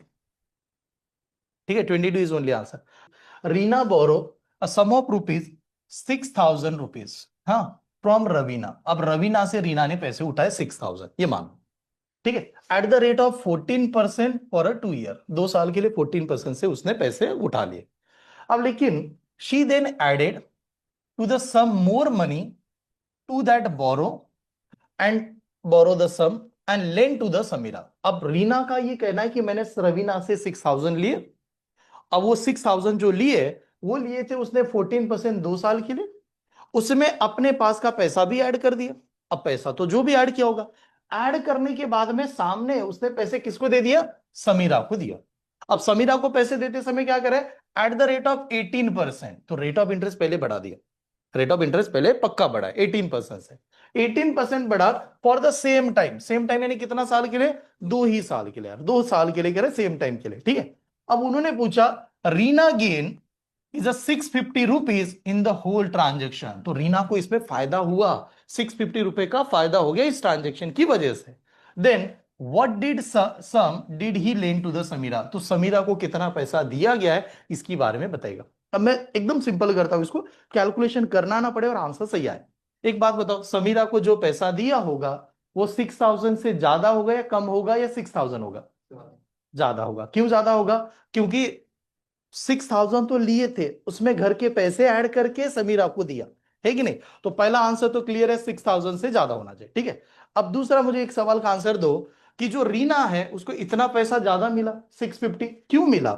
ठीक है। 22 is only answer. Reena borrow a sum of rupees 6,000 rupees, हाँ, फ्रॉम रवीना। अब रवीना से रीना ने पैसे उठाए 6,000, ये मानो, ठीक है, at the rate of 14% for a 2 year. 2 साल के लिए 14% से उसने पैसे उठा लिए। अब लेकिन she then added to the sum more money to that and borrow the sum and lend to the Samira। अब रीना का ये कहना है कि मैंने रवीना से 6,000 लिए। अब वो 6,000 जो लिए, वो लिए थे उसने 14% 2 साल के लिए, उसमें अपने पास का पैसा भी ऐड कर दिया। अब पैसा तो जो भी ऐड किया होगा, ऐड करने के बाद में सामने उसने पैसे किसको दे दिया? समीरा को दिया। अब समीरा को पैसे देते समय क्या करे? At the rate of 18%। तो रेट ऑफ इंटरेस्ट पहले बढ़ा दिया, रेट ऑफ इंटरेस्ट पहले पक्का बढ़ा 18% से, 18% बढ़ा for the same time. Same time यानी कितना साल के लिए? 2 ही साल के लिए यार, 2 साल के लिए कह रहे सेम टाइम के लिए, ठीक है। अब उन्होंने पूछा Reena gain is a 650 rupees in the whole transaction. तो रीना को इसमें फायदा हुआ, 650 रुपए का फायदा हो गया इस ट्रांजेक्शन की वजह से। Then what did sum did he lend to the Sameera. तो समीरा को कितना पैसा दिया गया है इसके बारे में बताएगा। अब मैं एकदम सिंपल करता हूं इसको, कैलकुलेशन करना ना पड़े और आंसर सही आए। एक बात बताओ, समीरा को जो पैसा दिया होगा वो 6,000 से ज्यादा होगा या कम होगा, या 6,000 होगा? ज्यादा होगा। क्यों ज्यादा होगा? क्योंकि 6,000 तो लिए थे, उसमें घर के पैसे ऐड करके समीरा को दिया, है कि नहीं? तो पहला आंसर तो क्लियर है, 6,000 से ज्यादा होना चाहिए, ठीक है। अब दूसरा मुझे एक सवाल का आंसर दो कि जो रीना है उसको इतना पैसा ज्यादा मिला, 650, क्यों मिला?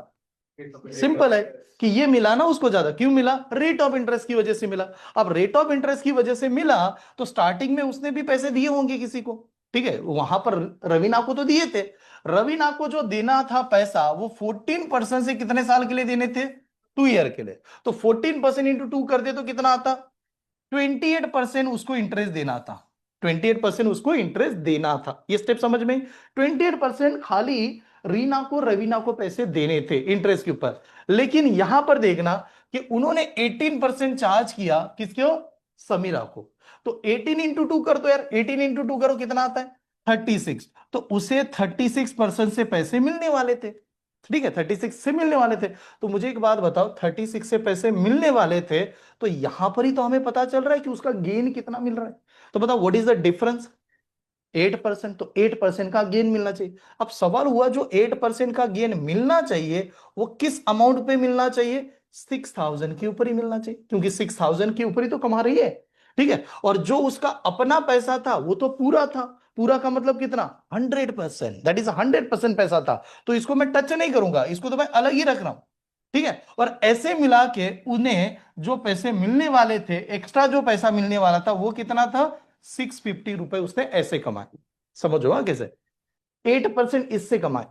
सिंपल है कि ये मिला ना उसको ज्यादा, क्यों मिला? रेट ऑफ इंटरेस्ट की वजह से मिला। अब रेट ऑफ इंटरेस्ट की वजह से मिला तो स्टार्टिंग में उसने भी पैसे दिए होंगे किसी को, ठीक है, वहां पर रवीना को तो दिए थे। रवीना को जो देना था पैसा वो 14% से कितने साल के लिए देने थे? 2 ईयर के लिए। तो 14% इंटू 2 कर दे तो कितना आता? 28% उसको इंटरेस्ट देना था, 28% उसको इंटरेस्ट देना था। ये स्टेप समझ में? 28% खाली रीना को रवीना को पैसे देने थे इंटरेस्ट के ऊपर। लेकिन यहां पर देखना कि उन्होंने 18% चार्ज किया किसको? समीरा को। तो 18 इंटू 2 कर दो यार, 18 इंटू 2 करो कितना आता है? 36। तो उसे 36% से पैसे मिलने वाले थे, ठीक है, 36 से मिलने वाले थे। तो मुझे एक बात बताओ, 36 से पैसे मिलने वाले थे, तो यहां पर ही तो हमें पता चल रहा है कि उसका गेन कितना मिल रहा है। तो बताओ व्हाट इज द डिफरेंस? 8%। तो 8% का गेन मिलना चाहिए। अब सवाल हुआ जो 8% का गेन मिलना चाहिए वो किस अमाउंट पे मिलना चाहिए? 6,000 के ऊपर ही मिलना चाहिए, क्योंकि 6,000 के ऊपर ही तो कमा रही है, ठीक है। और जो उसका अपना पैसा था वो तो पूरा था, पूरा का मतलब कितना? 100%, दैट इज 100% पैसा था। तो इसको मैं टच नहीं करूंगा, इसको तो मैं अलग ही रख रहा हूं, ठीक है। और ऐसे मिला के उन्हें जो पैसे मिलने वाले थे, एक्स्ट्रा जो पैसा मिलने वाला था वो कितना था? 650 रुपए उसने ऐसे कमाए। समझो हाँ कैसे? 8% इससे कमाए,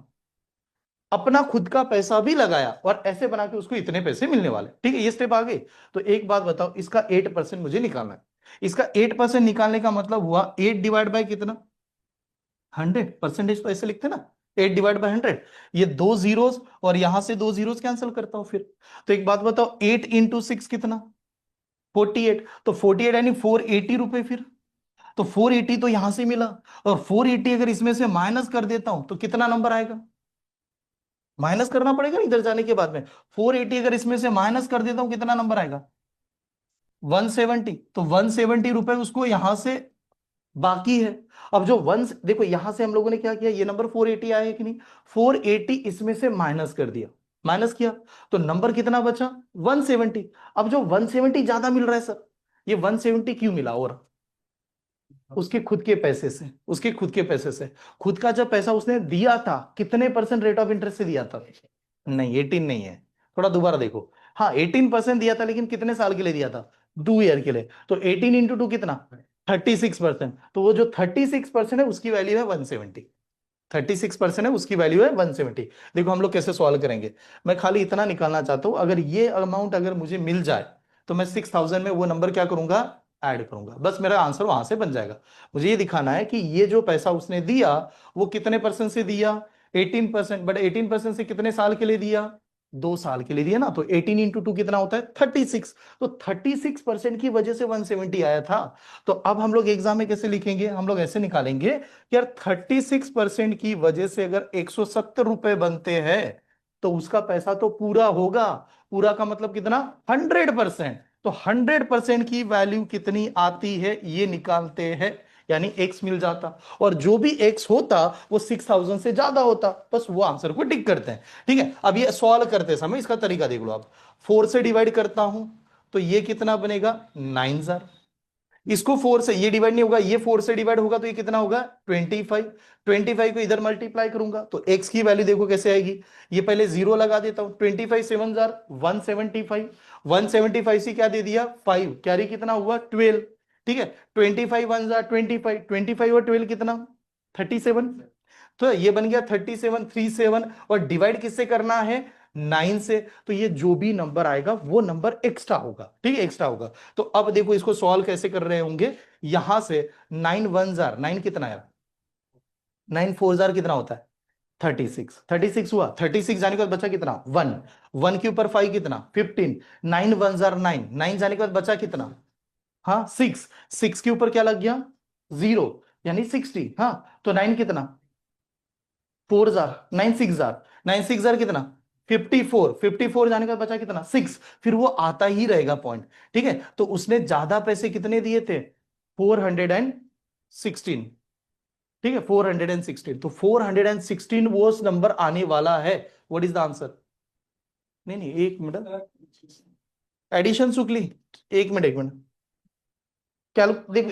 अपना खुद का पैसा भी लगाया और ऐसे बना के उसको इतने पैसे मिलने वाले, ठीक है। ये स्टेप आ गई। तो एक बात बताओ, इसका 8% मुझे निकालना है। इसका 8% निकालने का मतलब हुआ 8 डिवाइड बाय कितना? 100। परसेंटेज तो ऐसे लिखते ना, 8 डिवाइड बाय 100, ये दो जीरोस और यहां से दो जीरोस कैंसिल करता हूं फिर। तो एक बात बताओ, 8 इंटू 6 कितना, 48। तो 48 यानी 480 रुपए फिर। तो 480 तो यहां से मिला, और 480 अगर इसमें से माइनस कर देता हूं तो कितना नंबर आएगा, माइनस करना पड़ेगा ना इधर जाने के बाद में। 480 अगर इसमें से माइनस कर देता हूं कितना नंबर आएगा, 170। तो 170 रुपए उसको यहां से बाकी है। अब जो वन देखो, यहां से हम लोगों ने क्या किया, ये नंबर 480 आया है कि नहीं, 480 इसमें से माइनस कर दिया, माइनस किया, तो नंबर कितना बचा, 170। अब जो 170 ज्यादा मिल रहा है सर, ये 170 क्यों मिला, और उसके खुद के पैसे से, उसके खुद के पैसे से। खुद का जब पैसा उसने दिया था, कितने परसेंट रेट ऑफ इंटरेस्ट से दिया था, नहीं 18 नहीं है, थोड़ा दोबारा देखो। हाँ 18% दिया था, लेकिन कितने साल के लिए दिया था, 2 ईयर के लिए। तो 18 इंटू टू कितना, 36%। तो वो जो 36% है उसकी वैल्यू है 170, 36% है उसकी वैल्यू है 170। देखो हम लोग कैसे सॉल्व करेंगे, मैं खाली इतना निकालना चाहता हूं, अगर ये अमाउंट अगर मुझे मिल जाए तो मैं 6000 में वो नंबर क्या करूंगा, ऐड करूंगा, बस मेरा आंसर वहां से बन जाएगा। मुझे ये दिखाना है कि ये जो पैसा उसने दिया वो कितने परसेंट से दिया, 18%। बट 18% से कितने साल के लिए दिया, 2 साल के लिए दिया ना। तो 18 इंटू टू कितना होता है, 36। तो 36% की वजह से 170 आया था। तो अब हम लोग एग्जाम में कैसे लिखेंगे, हम लोग ऐसे निकालेंगे कि यार 36% की वजह से अगर 170 रुपए बनते हैं तो उसका पैसा तो पूरा होगा। पूरा का मतलब कितना, 100%। तो 100% की वैल्यू कितनी आती है ये निकालते हैं, यानी एक्स मिल जाता, और जो भी एक्स होता वो 6000 से ज्यादा होता, बस वो आंसर को टिक करते हैं। ठीक है, अब ये सॉल्व करते समय इसका तरीका देख लो आप। 4 से डिवाइड करता हूं तो ये कितना बनेगा, 9000। इसको 4 से, ये डिवाइड नहीं होगा, ये 4 से डिवाइड होगा तो ये कितना होगा, 25। 25 को इधर मल्टीप्लाई करूंगा तो x की वैल्यू देखो कैसे आएगी, ये पहले जीरो लगा देता हूं, 25 7 जार 175, 175 से क्या दे दिया 5, कैरी कितना हुआ 12। ठीक है, 25 1 जार 25, 25 और 12 कितना 37। तो ये बन गया 3737, और डिवाइड किससे करना है, 9 से। तो ये जो भी नंबर आएगा वो नंबर एक्स्ट्रा होगा, ठीक है, एक्स्ट्रा होगा। तो अब देखो इसको सॉल्व कैसे कर रहे होंगे, यहां से 9 1 जार 9 कितना है, 9 4 जार कितना होता है 36, 36 हुआ, 36 जाने के बाद बचा कितना 1, 1 के ऊपर 5 कितना 15, 9 1 जार 9, 9 जाने के बाद बचा कितना, हाँ 6, 6 के ऊपर क्या लग गया, जीरो, यानी 60। हाँ तो 9 कितना, 4 जार 9 6 जार, 9 6 जार कितना 54, 54 जाने का बचा कितना 6, फिर वो आता ही रहेगा पॉइंट। ठीक है, तो उसने ज्यादा पैसे कितने दिए थे, 416। ठीक है 416, तो 416 वो नंबर आने वाला है। व्हाट इज द आंसर, नहीं नहीं एक मिनट, एडिशन सुकली, एक मिनट एक मिनट, कैल देख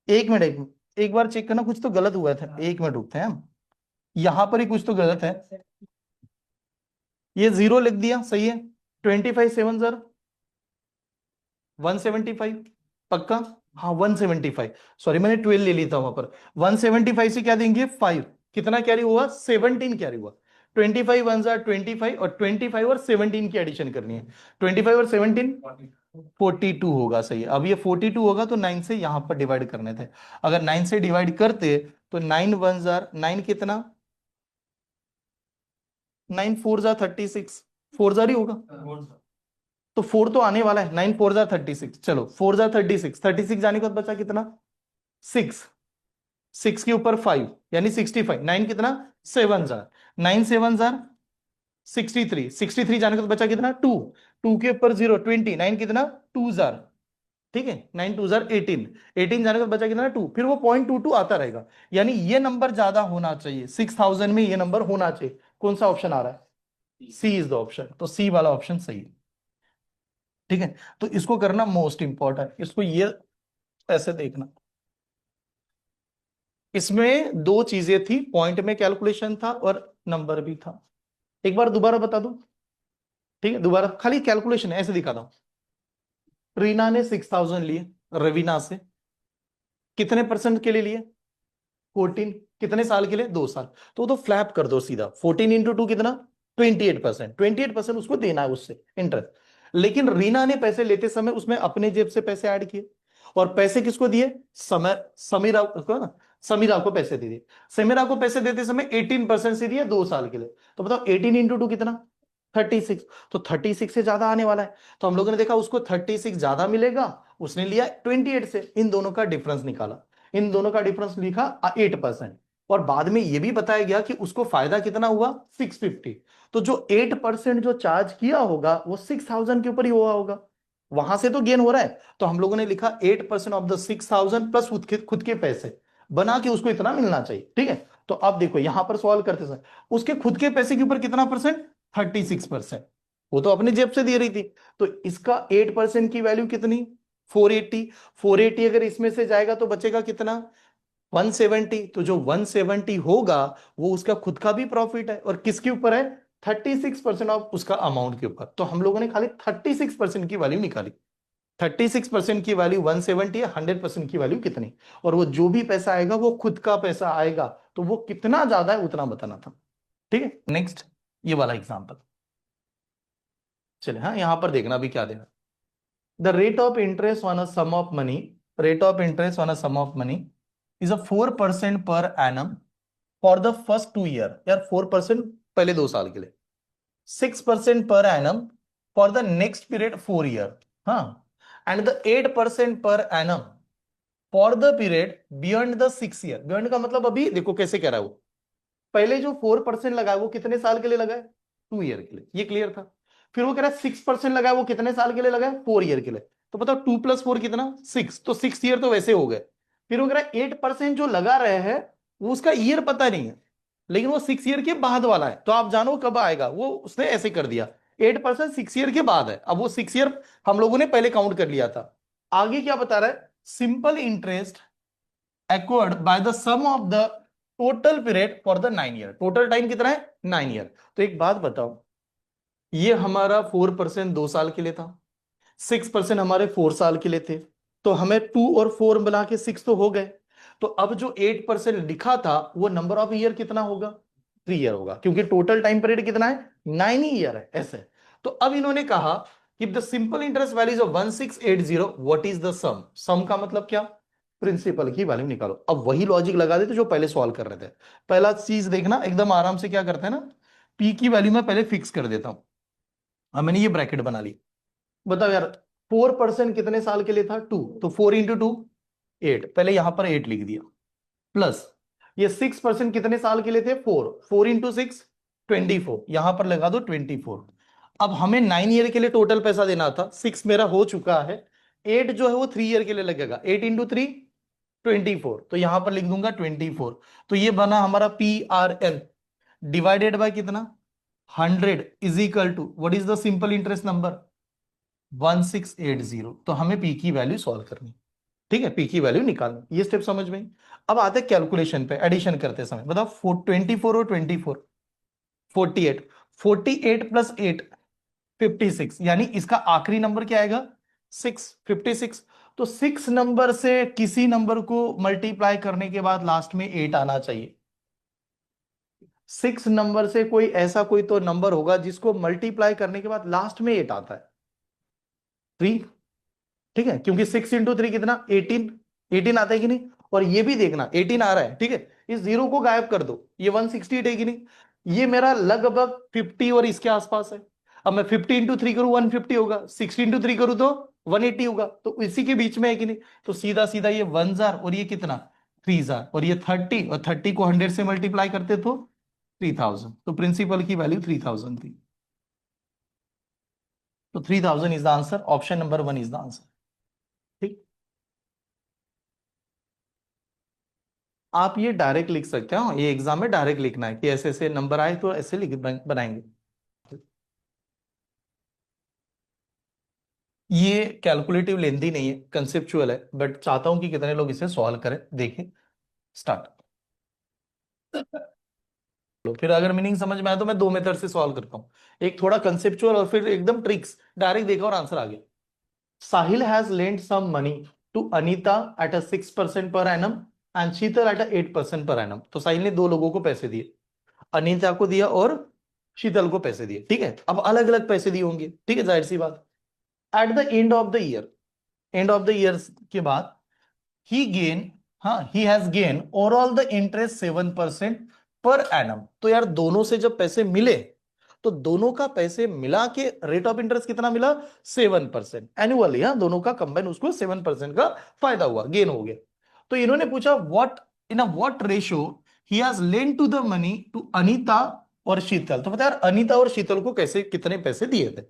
एक मिनट एक मिनट, एक बार चेक करना, कुछ तो गलत हुआ था, एक मिनट रुकते हैं हम, यहां पर ही कुछ तो गलत है। ये जीरो लिख दिया, सही है, 25 7 सर 175, पक्का, हाँ 175, सॉरी मैंने 12 ले ली था वहां पर। 175 से क्या देंगे 5, कितना कैरी हुआ 17 कैरी हुआ, 25 वन जार 25, और 25 और 17 की एडिशन करनी है, 25 और 17 42 होगा, सही है। अब ये 42 होगा तो 9 से यहां पर डिवाइड करने थे, अगर 9 से डिवाइड करते तो 9 1 जार 9 कितना, 9 4 जार 36, 4 जार ही होगा, तो 4 तो आने वाला है, 9 4 जार 36, चलो 4 जार 36, 36 जाने के बाद बचा कितना 6, 6 के ऊपर 5 यानी 65, 9 कितना 7 जार, 9 7 जार 63, 63 जाने के बाद बचा कितना 2, 2 के ऊपर 0 20, 9 कितना 2 जार, ठीक है 9 2 जार 18, 18 जाने के बाद बचा कितना 2, फिर वो 0.22 आता रहेगा, यानी ये नंबर ज्यादा होना चाहिए, 6000 में ये नंबर होना चाहिए। कौन सा ऑप्शन आ रहा है, सी इज द ऑप्शन, तो सी वाला ऑप्शन सही है। ठीक है, तो इसको करना मोस्ट इंपॉर्टेंट, इसको ये ऐसे देखना, इसमें दो चीजें थी, पॉइंट में कैलकुलेशन था और नंबर भी था। एक बार दोबारा बता दो, ठीक है, दोबारा खाली कैलकुलेशन है, ऐसे दिखा दो। रीना ने 6000 लिए रवीना से, कितने परसेंट के लिए लिए 14, कितने साल के लिए 2 साल, तो फ्लैप कर दो सीधा, 14 इंटू टू कितना 28%, 28% उसको देना है उससे इंटरेस्ट। लेकिन रीना ने पैसे लेते समय उसमें अपने जेब से पैसे ऐड किए, और पैसे किसको दिए? समय समीरा को ना, समीरा को पैसे दे दिए। समीरा को पैसे देते समय 18% से दिए 2 साल के लिए। तो बताओ 18 इंटू 2 कितना? 36। तो 36 से ज्यादा आने वाला है। तो हम लोगों ने देखा उसको 36 ज्यादा मिलेगा, उसने लिया 28 से। इन दोनों का डिफरेंस निकाला, इन दोनों का डिफरेंस लिखा 8%। और बाद में यह भी बताया गया कि उसको फायदा कितना हुआ? 650। तो जो 8% जो चार्ज किया होगा वो 6000 के ऊपर ही हुआ होगा, वहां से तो गेन हो रहा है। तो हम लोगों ने लिखा 8% ऑफ द 6000 प्लस खुद के पैसे बना के उसको इतना मिलना चाहिए। ठीक है, तो अब देखो यहां पर सॉल्व करते समय उसके खुद के पैसे के ऊपर कितना परसेंट? 36%। वो तो अपनी जेब से दे रही थी। तो इसका 8% की वैल्यू कितनी? 480। 480 अगर इसमें से जाएगा तो बचेगा कितना? 170। तो जो 170 होगा वो उसका खुद का भी प्रॉफिट है, और किसके ऊपर है? 36% ऑफ उसका अमाउंट के ऊपर। तो हम लोगों ने खाली 36% की वैल्यू निकाली। 36% की वैल्यू 170 है, 100% की वैल्यू कितनी? और वो जो भी पैसा आएगा वो खुद का पैसा आएगा, तो वो कितना ज्यादा है उतना बताना था। ठीक है, नेक्स्ट ये वाला एग्जांपल चले। हाँ, यहां पर देखना भी क्या देना। The rate of interest on a sum of money, rate of interest on a sum of money is a 4% per annum for the first 2 year. यार 4% पहले 2 साल के लिए, 6% per annum for the next period 4 year, हाँ, and the 8% per annum for the period beyond the 6 year. Beyond का मतलब अभी देखो कैसे कह रहा है वो, पहले जो 4% लगा है वो कितने साल के लिए लगा है? 2 ईयर के लिए, ये क्लियर था। फिर वो कह रहा है 6% लगा है वो कितने साल के लिए लगा है? 4 ईयर के लिए। तो बताओ 2 + 4 कितना? 6। तो 6 ईयर तो वैसे हो गए। फिर वो कह रहा है 8% जो लगा रहे हैं वो उसका ईयर पता नहीं है, लेकिन वो 6 ईयर के बाद वाला है, तो आप जानो कब आएगा। वो उसने ऐसे कर दिया, 8% 6 ईयर के बाद है। अब वो 6 ईयर हम लोगों ने पहले काउंट कर लिया था। आगे क्या बता रहा है? Simple interest acquired by the sum of the total period for the 9 year. Total time कितना है? 9 ईयर। तो एक बात बताओ, ये हमारा 4% 2 साल के लिए था, 6% हमारे 4 साल के लिए थे। तो हमें 2 और 4 मिला के 6 तो हो गए। तो अब जो 8% लिखा था वो नंबर ऑफ ईयर कितना होगा? 3 ईयर होगा, क्योंकि टोटल टाइम पीरियड कितना है? 9 ईयर है ऐसे। तो अब इन्होंने कहा कि the simple interest values of 1680, what is the sum? Sum का मतलब क्या? प्रिंसिपल की वैल्यू निकालो। अब वही लॉजिक लगा देते जो पहले सॉल्व कर रहे थे। पहला चीज देखना एकदम आराम से, क्या करते हैं ना, पी की वैल्यू मैं पहले फिक्स कर देता हूं। अब मैंने ये ब्रैकेट बना ली। बताओ यार 4% कितने साल के लिए था? 2। तो 4 × 2 8, पहले यहां पर 8 लिख दिया, प्लस ये 6% कितने साल के लिए थे? 4। 4 × 6 24, यहां पर लगा दो 24। अब हमें 9 ईयर के लिए टोटल पैसा देना था, 6 मेरा हो चुका है, 8 जो है वो 3 ईयर के लिए लगेगा। 8 × 3 24, तो यहां पर लिख दूंगा 24। तो ये बना हमारा PRL डिवाइडेड बाय कितना? 100 is equal to what is the simple interest number? 1680। तो हमें पी की वैल्यू सॉल्व करनी, ठीक है, पी की वैल्यू निकालनी। ये स्टेप समझ में आई। अब आते हैं कैलकुलेशन पे, एडिशन करते समय। बताओ 24 और 24, 48। 48 + 8 56, यानी इसका आखिरी नंबर क्या आएगा? 6, 56। तो 6 नंबर से किसी नंबर को मल्टीप्लाई करने के बाद लास्ट में 8 आना चाहिए। 6 नंबर से कोई ऐसा कोई तो नंबर होगा जिसको मल्टीप्लाई करने के बाद लास्ट में 8 आता है। 3, ठीक है, क्योंकि 6 × 3 कितना? 18। 18 आता है कि नहीं? और ये भी देखना 18 आ रहा है, ठीक है, इस जीरो को गायब कर दो, ये 168 है कि नहीं? ये मेरा लगभग 50 और इसके आसपास है। अब मैं 50 × 3 करूं 150 होगा, 60 × 3 करूं तो 180 होगा, तो इसी के बीच में है कि नहीं? तो सीधा सीधा ये 1 जार और ये कितना? 3 जार, और ये 30, और 30 को 100 से मल्टीप्लाई करते तो 3000। तो प्रिंसिपल की वैल्यू 3000 थी। तो 3000 is the answer, option number 1 is the answer. ठीक, आप ये डायरेक्ट लिख सकते हो, ये एग्जाम में डायरेक्ट लिखना है कि ऐसे ऐसे नंबर आए तो ऐसे लिख बनाएंगे। ये कैलकुलेटिव लेंथी नहीं है, कंसेप्चुअल है, बट चाहता हूं कि कितने लोग इसे सॉल्व करें। देखें, स्टार्ट। फिर अगर मीनिंग समझ में आया तो मैं 2 मेथड से सॉल्व करता हूँ, एक थोड़ा कंसेप्चुअल और फिर एकदम ट्रिक्स। डायरेक्ट देखा और आंसर आ गया। Sahil has lent some money to Anita at a 6% per annum and Sheetal at a 8% per annum. तो साहिल ने दो लोगों को पैसे दिए, अनीता को दिया और शीतल को पैसे दिए, ठीक है। अब अलग अलग पैसे दिए होंगे, ठीक है, जाहिर सी बात। Eight the end of the year, and of the year के बाद ही गेन, हाँ he has gain overall the interest 7% पर एनम। तो यार दोनों से जब पैसे मिले तो दोनों का पैसे मिला के रेट ऑफ इंटरेस्ट कितना मिला? 7% एनुअली। हाँ, दोनों का कंबाइन उसको 7% का फायदा हुआ, गेन हो गया। तो इन्होंने पूछा what in a what ratio he has lend to the money to Anita और शीतल। तो पता है यार अनीता और शीतल को कैसे कितने पैसे दिए थे।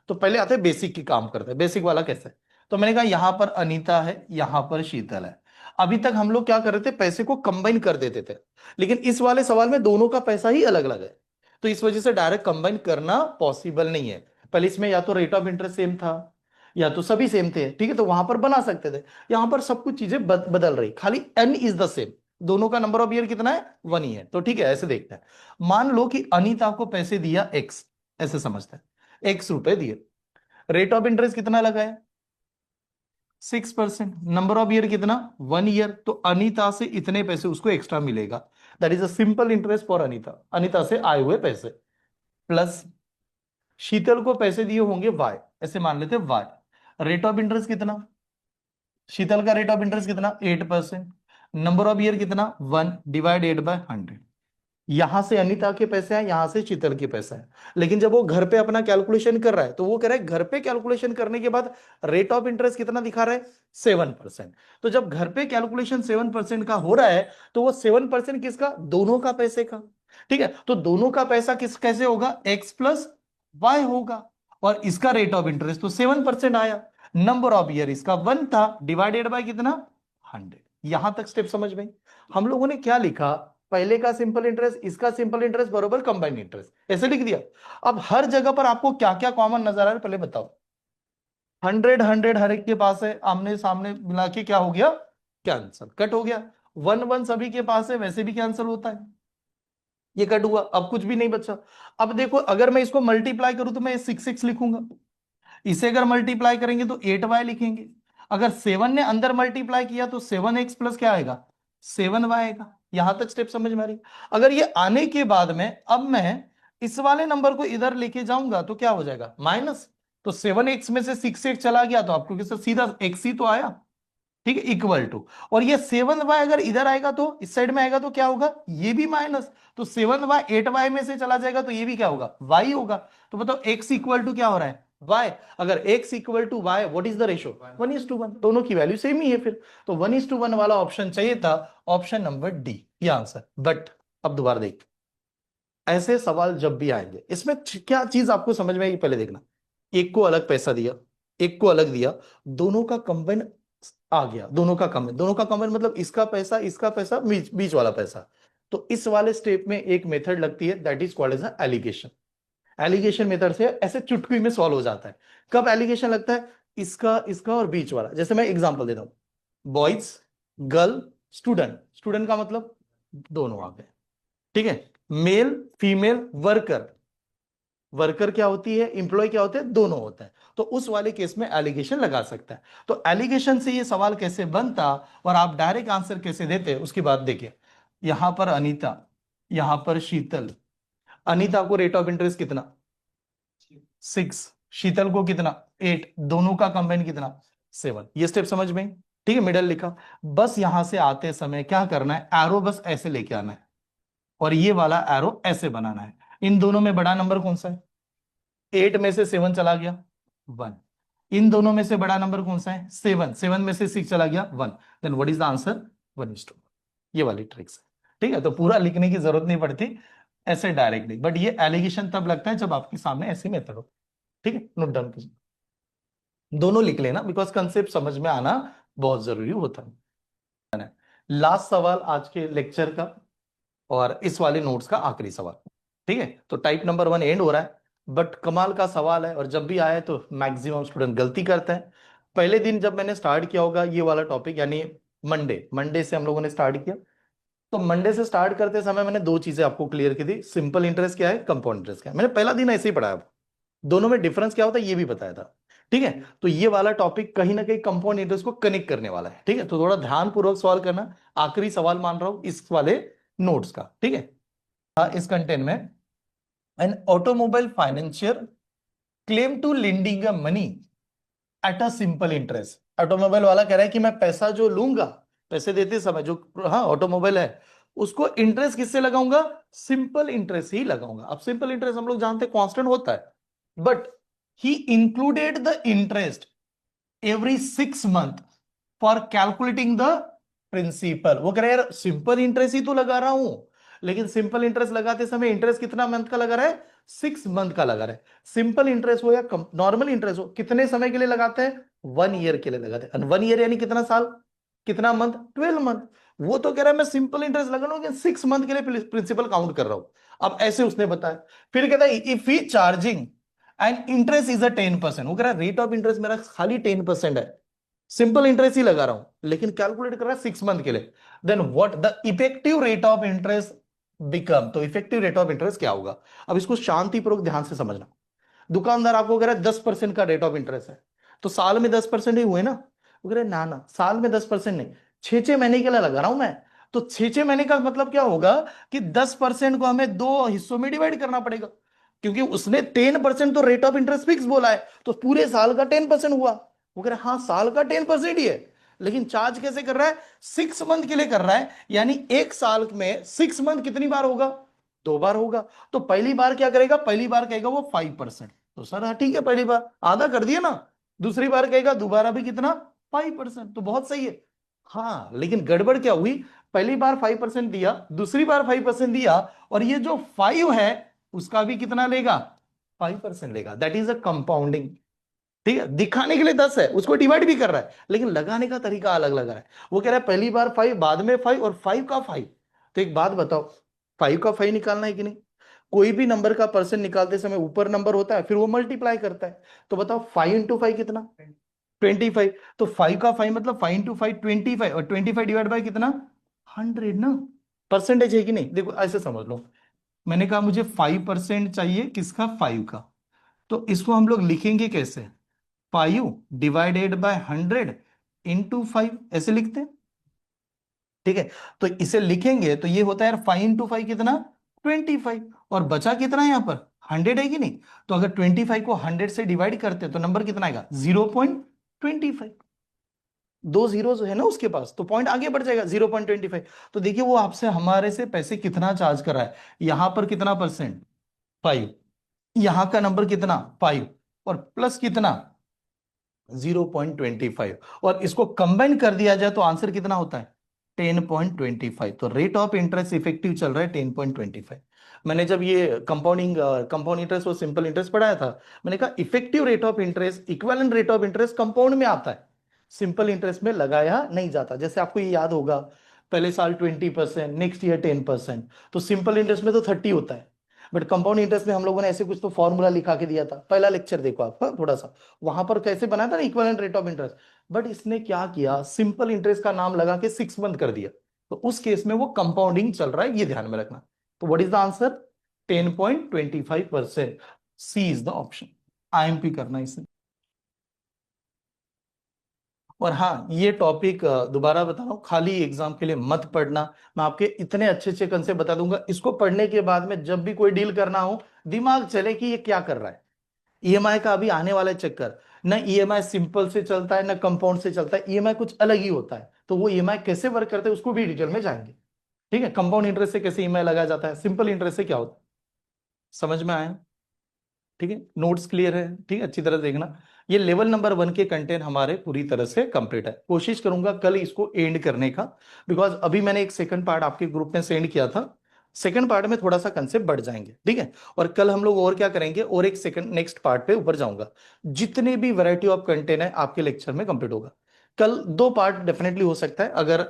तो पहले आते बेसिक की काम करते हैं, बेसिक वाला कैसे। तो मैंने कहा यहां पर अनीता है, यहां पर शीतल है। अभी तक हम लोग क्या कर रहे थे, पैसे को कंबाइन कर देते थे, लेकिन इस वाले सवाल में दोनों का पैसा ही अलग अलग है। तो इस वजह से डायरेक्ट कंबाइन करना पॉसिबल नहीं है। पहले इसमें या तो रेट ऑफ इंटरेस्ट सेम था या तो सभी सेम थे, ठीक है, तो वहां पर बना सकते थे। यहां पर सब कुछ चीजें बदल रही, खाली एन इज द सेम। दोनों का नंबर ऑफ ईयर कितना है? 1 ही है। तो ठीक है, ऐसे देखते हैं। मान लो कि अनीता को पैसे दिया एक्स, ऐसे समझते हैं, ₹X दिए। रेट ऑफ इंटरेस्ट कितना लगा है? 6%। नंबर ऑफ ईयर कितना? 1 ईयर। तो अनीता से इतने पैसे उसको एक्स्ट्रा मिलेगा। That is a simple interest for Anita, Anita से आए हुए पैसे। प्लस शीतल को पैसे दिए होंगे वाई, ऐसे मान लेते वाई। रेट ऑफ इंटरेस्ट कितना? शीतल का रेट ऑफ इंटरेस्ट कितना? 8%। नंबर ऑफ ईयर कितना? 1 ÷ 8/100। यहां से अनीता के पैसे हैं, यहां से शीतल के पैसे हैं। लेकिन जब वो घर पे अपना कैलकुलेशन कर रहा है तो वो कह रहा है घर पे कैलकुलेशन करने के बाद रेट ऑफ इंटरेस्ट कितना दिखा रहा है? 7%। तो जब घर पे कैलकुलेशन 7% का हो रहा है तो वो 7% किसका? दोनों का पैसे का। ठीक है, तो दोनों का पैसा किस कैसे होगा? X+Y होगा। और इसका रेट ऑफ इंटरेस्ट तो 7% आया। नंबर ऑफ ईयर इसका 1 था, डिवाइडेड बाय कितना? 100। यहां तक स्टेप समझ में? हम लोगों ने क्या लिखा, पहले का सिंपल इंटरेस्ट, इसका सिंपल इंटरेस्ट बरोबर कंबाइंड इंटरेस्ट, ऐसे लिख दिया। अब हर जगह पर आपको क्या क्या कॉमन नजर आ रहा है पहले बताओ। 100 हर एक के पास है, आमने सामने मिला के क्या हो गया? कैंसल, कट हो गया। 1 1 सभी के पास है, वैसे भी कैंसिल होता है। ये कट हुआ, अब कुछ भी नहीं बचा। अब देखो अगर मैं इसको मल्टीप्लाई करूं तो मैं 6 लिखूंगा, इसे अगर मल्टीप्लाई करेंगे तो 8y लिखेंगे। अगर 7 ने अंदर मल्टीप्लाई किया तो 7x प्लस क्या आएगा? 7y आएगा। यहां तक स्टेप समझ में आ रही? अगर ये आने के बाद में अब मैं इस वाले नंबर को इधर लेके जाऊंगा तो क्या हो जाएगा? माइनस। तो 7x में से 6x चला गया तो आपको किससे सीधा x ही तो आया। ठीक है, इक्वल टू। और ये 7y अगर इधर आएगा तो इस साइड में आएगा तो क्या होगा? ये भी माइनस। तो 7y 8y में से चला जाएगा तो ये भी क्या होगा? y होगा। तो बताओ x इक्वल टू क्या हो रहा है? y। अगर x equal to y, what is the ratio? 1:1। दोनों की वैल्यू सेम ही है फिर। तो 1:1 वाला ऑप्शन चाहिए था, ऑप्शन नंबर डी ये आंसर। बट अब दोबारा देख, ऐसे सवाल जब भी आएंगे इसमें क्या चीज आपको समझ में आएगी पहले देखना। एक को अलग पैसा दिया, एक को अलग दिया, दोनों का कंबाइन आ गया। दोनों का कंबाइन मतलब इसका पैसा बीच बीच वाला पैसा। तो इस वाले स्टेप में एक मेथड लगती है, that is called as alligation. Alligation method से ऐसे चुटकी में सॉल्व हो जाता है। कब एलिगेशन लगता है? इसका इसका और बीच वाला। जैसे मैं एग्जांपल देता हूं, बॉयज, गर्ल, स्टूडेंट। स्टूडेंट का मतलब दोनों आ गए, ठीक है। Mail, female, worker. वर्कर क्या होती है, इंप्लॉय क्या होते हैं, दोनों होते हैं। तो उस वाले केस में एलिगेशन लगा सकता है। तो एलिगेशन से ये सवाल कैसे बनता और आप डायरेक्ट आंसर कैसे देते उसकी बात देखिए। यहां पर अनीता, यहां पर शीतल। अनीता को रेट ऑफ इंटरेस्ट कितना? 6। शीतल को कितना? 8। दोनों का कंबाइन कितना? 7। ये स्टेप समझ में? ठीक है, मिडल लिखा। बस यहां से आते समय क्या करना है, एरो बस ऐसे लेके आना है और ये वाला एरो ऐसे बनाना है। इन दोनों में बड़ा नंबर कौन सा है? 8 में से 7 चला गया 1। इन दोनों में से बड़ा नंबर कौन सा है? 7। 7 में से 6 चला गया 1। Then what is the answer? 1:2। ये वाली ट्रिक्स है। ठीक है, तो पूरा लिखने की जरूरत नहीं पड़ती, ऐसे डायरेक्टली। बट ये एलिगेशन तब लगता है जब आपके सामने ऐसे मेथड हो। ठीक है, नोट डाउन कीजिए। दोनों लिख लेना, बिकॉज कंसेप्ट समझ में आना बहुत जरूरी होता है। लास्ट सवाल आज के लेक्चर का और इस वाले नोट्स का आखिरी सवाल। ठीक है, तो टाइप नंबर 1 एंड हो रहा है। बट कमाल का सवाल है और जब भी आए तो मैक्सिमम स्टूडेंट गलती करते हैं। पहले दिन जब मैंने स्टार्ट किया होगा ये वाला टॉपिक, यानी मंडे, मंडे से हम लोगों ने स्टार्ट किया। तो मंडे से स्टार्ट करते समय मैंने दो चीजें आपको क्लियर की थी, सिंपल इंटरेस्ट क्या है, कंपाउंड इंटरेस्ट क्या है। मैंने पहला दिन ऐसे ही पढ़ाया, दोनों में डिफरेंस क्या होता है ये भी बताया था। ठीक है, तो ये वाला टॉपिक कहीं ना कहीं कंपाउंड इंटरेस्ट को कनेक्ट करने वाला है। ठीक है, तो थोड़ा ध्यान पूर्वक सवाल करना। आखिरी सवाल मान रहा हूं इस वाले नोट्स का। ठीक है, इस कंटेंट में an automobile financier claim to lending a money at a simple interest automobile वाला कह रहा है कि मैं पैसा जो लूंगा, पैसे देते समय जो, हाँ ऑटोमोबाइल है, उसको इंटरेस्ट किससे लगाऊंगा? सिंपल इंटरेस्ट ही लगाऊंगा। अब सिंपल इंटरेस्ट हम लोग जानते हैं कांस्टेंट होता है, but he included the interest every 6 month for calculating the principal. वो कह रहा है यार सिंपल इंटरेस्ट ही तो लगा रहा हूं, लेकिन सिंपल इंटरेस्ट लगाते समय इंटरेस्ट कितना मंथ का लगा रहा है? 6 मंथ का लगा रहा है। सिंपल इंटरेस्ट हो या नॉर्मल इंटरेस्ट हो, कितने समय के लिए लगाते हैं? 1 ईयर के लिए लगाते हैं। 1 ईयर यानी कितना साल, कितना मंथ? 12 मंथ। वो तो कह रहा है मैं सिंपल इंटरेस्ट लगा रहा हूं, लेकिन 6 मंथ के लिए प्रिंसिपल काउंट कर रहा हूं। अब ऐसे उसने बताया। फिर कहता है if he charging and interest is अ 10%, वो कह रहा है रेट ऑफ इंटरेस्ट मेरा खाली 10% है, सिंपल इंटरेस्ट ही लगा रहा हूं, लेकिन कैलकुलेट कर रहा है 6 मंथ के लिए। Then what the effective rate of interest become, तो इफेक्टिव रेट ऑफ इंटरेस्ट क्या होगा? अब इसको शांतिपूर्वक ध्यान से समझना। दुकानदार आपको कह रहा है 10% का रेट ऑफ इंटरेस्ट है, तो साल में 10% ही हुए ना? वो कह रहे ना ना, साल में 10% नहीं, 6 6 महीने के लिए लगा रहा हूं मैं। तो 6 6 महीने का मतलब क्या होगा कि 10% को हमें 2 हिस्सों में डिवाइड करना पड़ेगा, क्योंकि उसने 10% तो रेट ऑफ इंटरेस्ट फिक्स बोला है, तो पूरे साल का 10% हुआ। वो कह रहा है हाँ साल का 10% ही है, लेकिन चार्ज कैसे कर रहा है? 6 मंथ के लिए कर रहा है, यानी एक साल में 6 मंथ कितनी बार होगा? 2 बार होगा। तो पहली बार क्या करेगा? पहली बार कहेगा वो 5%, तो सर हाँ ठीक है, पहली बार आधा कर दिया ना। दूसरी बार कहेगा दोबारा भी कितना? 5%, तो बहुत सही है। हाँ लेकिन गड़बड़ क्या हुई? पहली बार 5% दिया, दूसरी बार 5% दिया, और ये जो 5 है उसका भी कितना लेगा? 5% लेगा। That is a compounding. ठीक है, दिखाने के लिए 10 है, उसको डिवाइड भी कर रहा है, लेकिन लगाने का तरीका अलग लगा रहा है। वो कह रहा है पहली बार 5, बाद में 5, और 5 का 5। तो एक बात बताओ, 5 का 5 निकालना है कि नहीं? कोई भी नंबर का परसेंट निकालते समय ऊपर नंबर होता है, फिर वो मल्टीप्लाई करता है। तो बताओ 5 × 5 कितना? 25। तो 5 का 5 मतलब 5 × 5 25, और 25 डिवाइड बाय कितना? 100 ना। परसेंटेज है कि नहीं? देखो ऐसे समझ लो, मैंने कहा मुझे 5% चाहिए, किसका? 5 का। तो इसको हम लोग लिखेंगे कैसे? 5 ÷ 100 × 5 ऐसे लिखते हैं। ठीक है, तो इसे लिखेंगे तो ये होता है यार 5 × 5 कितना? 25। और बचा कितना है यहां पर? 100 है कि नहीं? तो अगर 25 को 100 से डिवाइड करते हैं तो नंबर कितना आएगा? 0.25। दो जीरोस है ना उसके पास, तो पॉइंट आगे बढ़ जाएगा 0.25। तो देखिए वो आपसे हमारे से पैसे कितना चार्ज कर रहा है। यहां पर कितना परसेंट? 5। यहां का नंबर कितना? 5। और प्लस कितना? 0.25। और इसको कंबाइन कर दिया जाए तो आंसर कितना होता है? 10.25। तो रेट ऑफ इंटरेस्ट इफेक्टिव चल रहा है 10.25। मैंने जब ये कंपाउंड इंटरेस्ट और सिंपल इंटरेस्ट पढ़ाया था, मैंने कहा effective rate of interest, equivalent rate of interest compound में आता है, सिंपल इंटरेस्ट में लगाया नहीं जाता। जैसे आपको ये याद होगा, पहले साल 20%, नेक्स्ट ईयर 10%, तो सिंपल इंटरेस्ट में तो 30 होता है, बट कंपाउंड इंटरेस्ट में हम लोगों ने ऐसे कुछ तो फॉर्मूला लिखा के दिया था, पहला लेक्चर देखो आप, हाँ, थोड़ा सा वहां पर कैसे बनाया था ना equivalent rate of interest. But इसने क्या किया, सिंपल इंटरेस्ट का नाम लगा के 6 मंथ कर दिया, तो उस केस में वो कंपाउंडिंग चल रहा है, ये ध्यान में रखना। तो what is the answer? 10.25%। C is the option. IMP करना इसे। और हाँ ये टॉपिक दोबारा बता रहा हूँ, खाली एग्जाम के लिए मत पढ़ना। मैं आपके इतने अच्छे अच्छे कंसेप्ट बता दूंगा, इसको पढ़ने के बाद में जब भी कोई डील करना हो, दिमाग चले कि ये क्या कर रहा है। ईएमआई का अभी आने वाला है चक्कर, ना ईएमआई सिंपल से चलता है ना कंपाउंड से चलता है, ईएमआई कुछ अलग ही होता है, तो वो ईएमआई कैसे वर्क करते हैं उसको भी डिटेल में जाएंगे। ठीक है, कंपाउंड इंटरेस्ट से कैसे ईएमआई लगाया जाता है, सिंपल इंटरेस्ट से क्या होता है, समझ में आया? ठीक है, नोट्स क्लियर है? ठीक है, अच्छी तरह देखना। ये लेवल नंबर 1 के कंटेंट हमारे पूरी तरह से कंप्लीट है। कोशिश करूंगा कल इसको एंड करने का, बिकॉज अभी मैंने एक सेकंड पार्ट आपके ग्रुप में सेंड किया था, सेकंड पार्ट में थोड़ा सा कंसेप्ट बढ़ जाएंगे। ठीक है, और कल हम लोग और क्या करेंगे, और एक सेकंड नेक्स्ट पार्ट पे ऊपर जाऊंगा, जितने भी वैरायटी ऑफ कंटेंट है आपके लेक्चर में कंप्लीट होगा। कल 2 पार्ट डेफिनेटली हो सकता है, अगर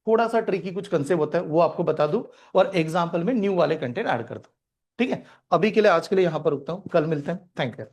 थोड़ा सा ट्रिकी कुछ कंसेप्ट होता है वो आपको बता दूं, और एग्जाम्पल में न्यू वाले कंटेंट ऐड कर दूं। ठीक है, अभी के लिए आज के लिए यहां पर रुकता हूं, कल मिलते हैं। Thank you.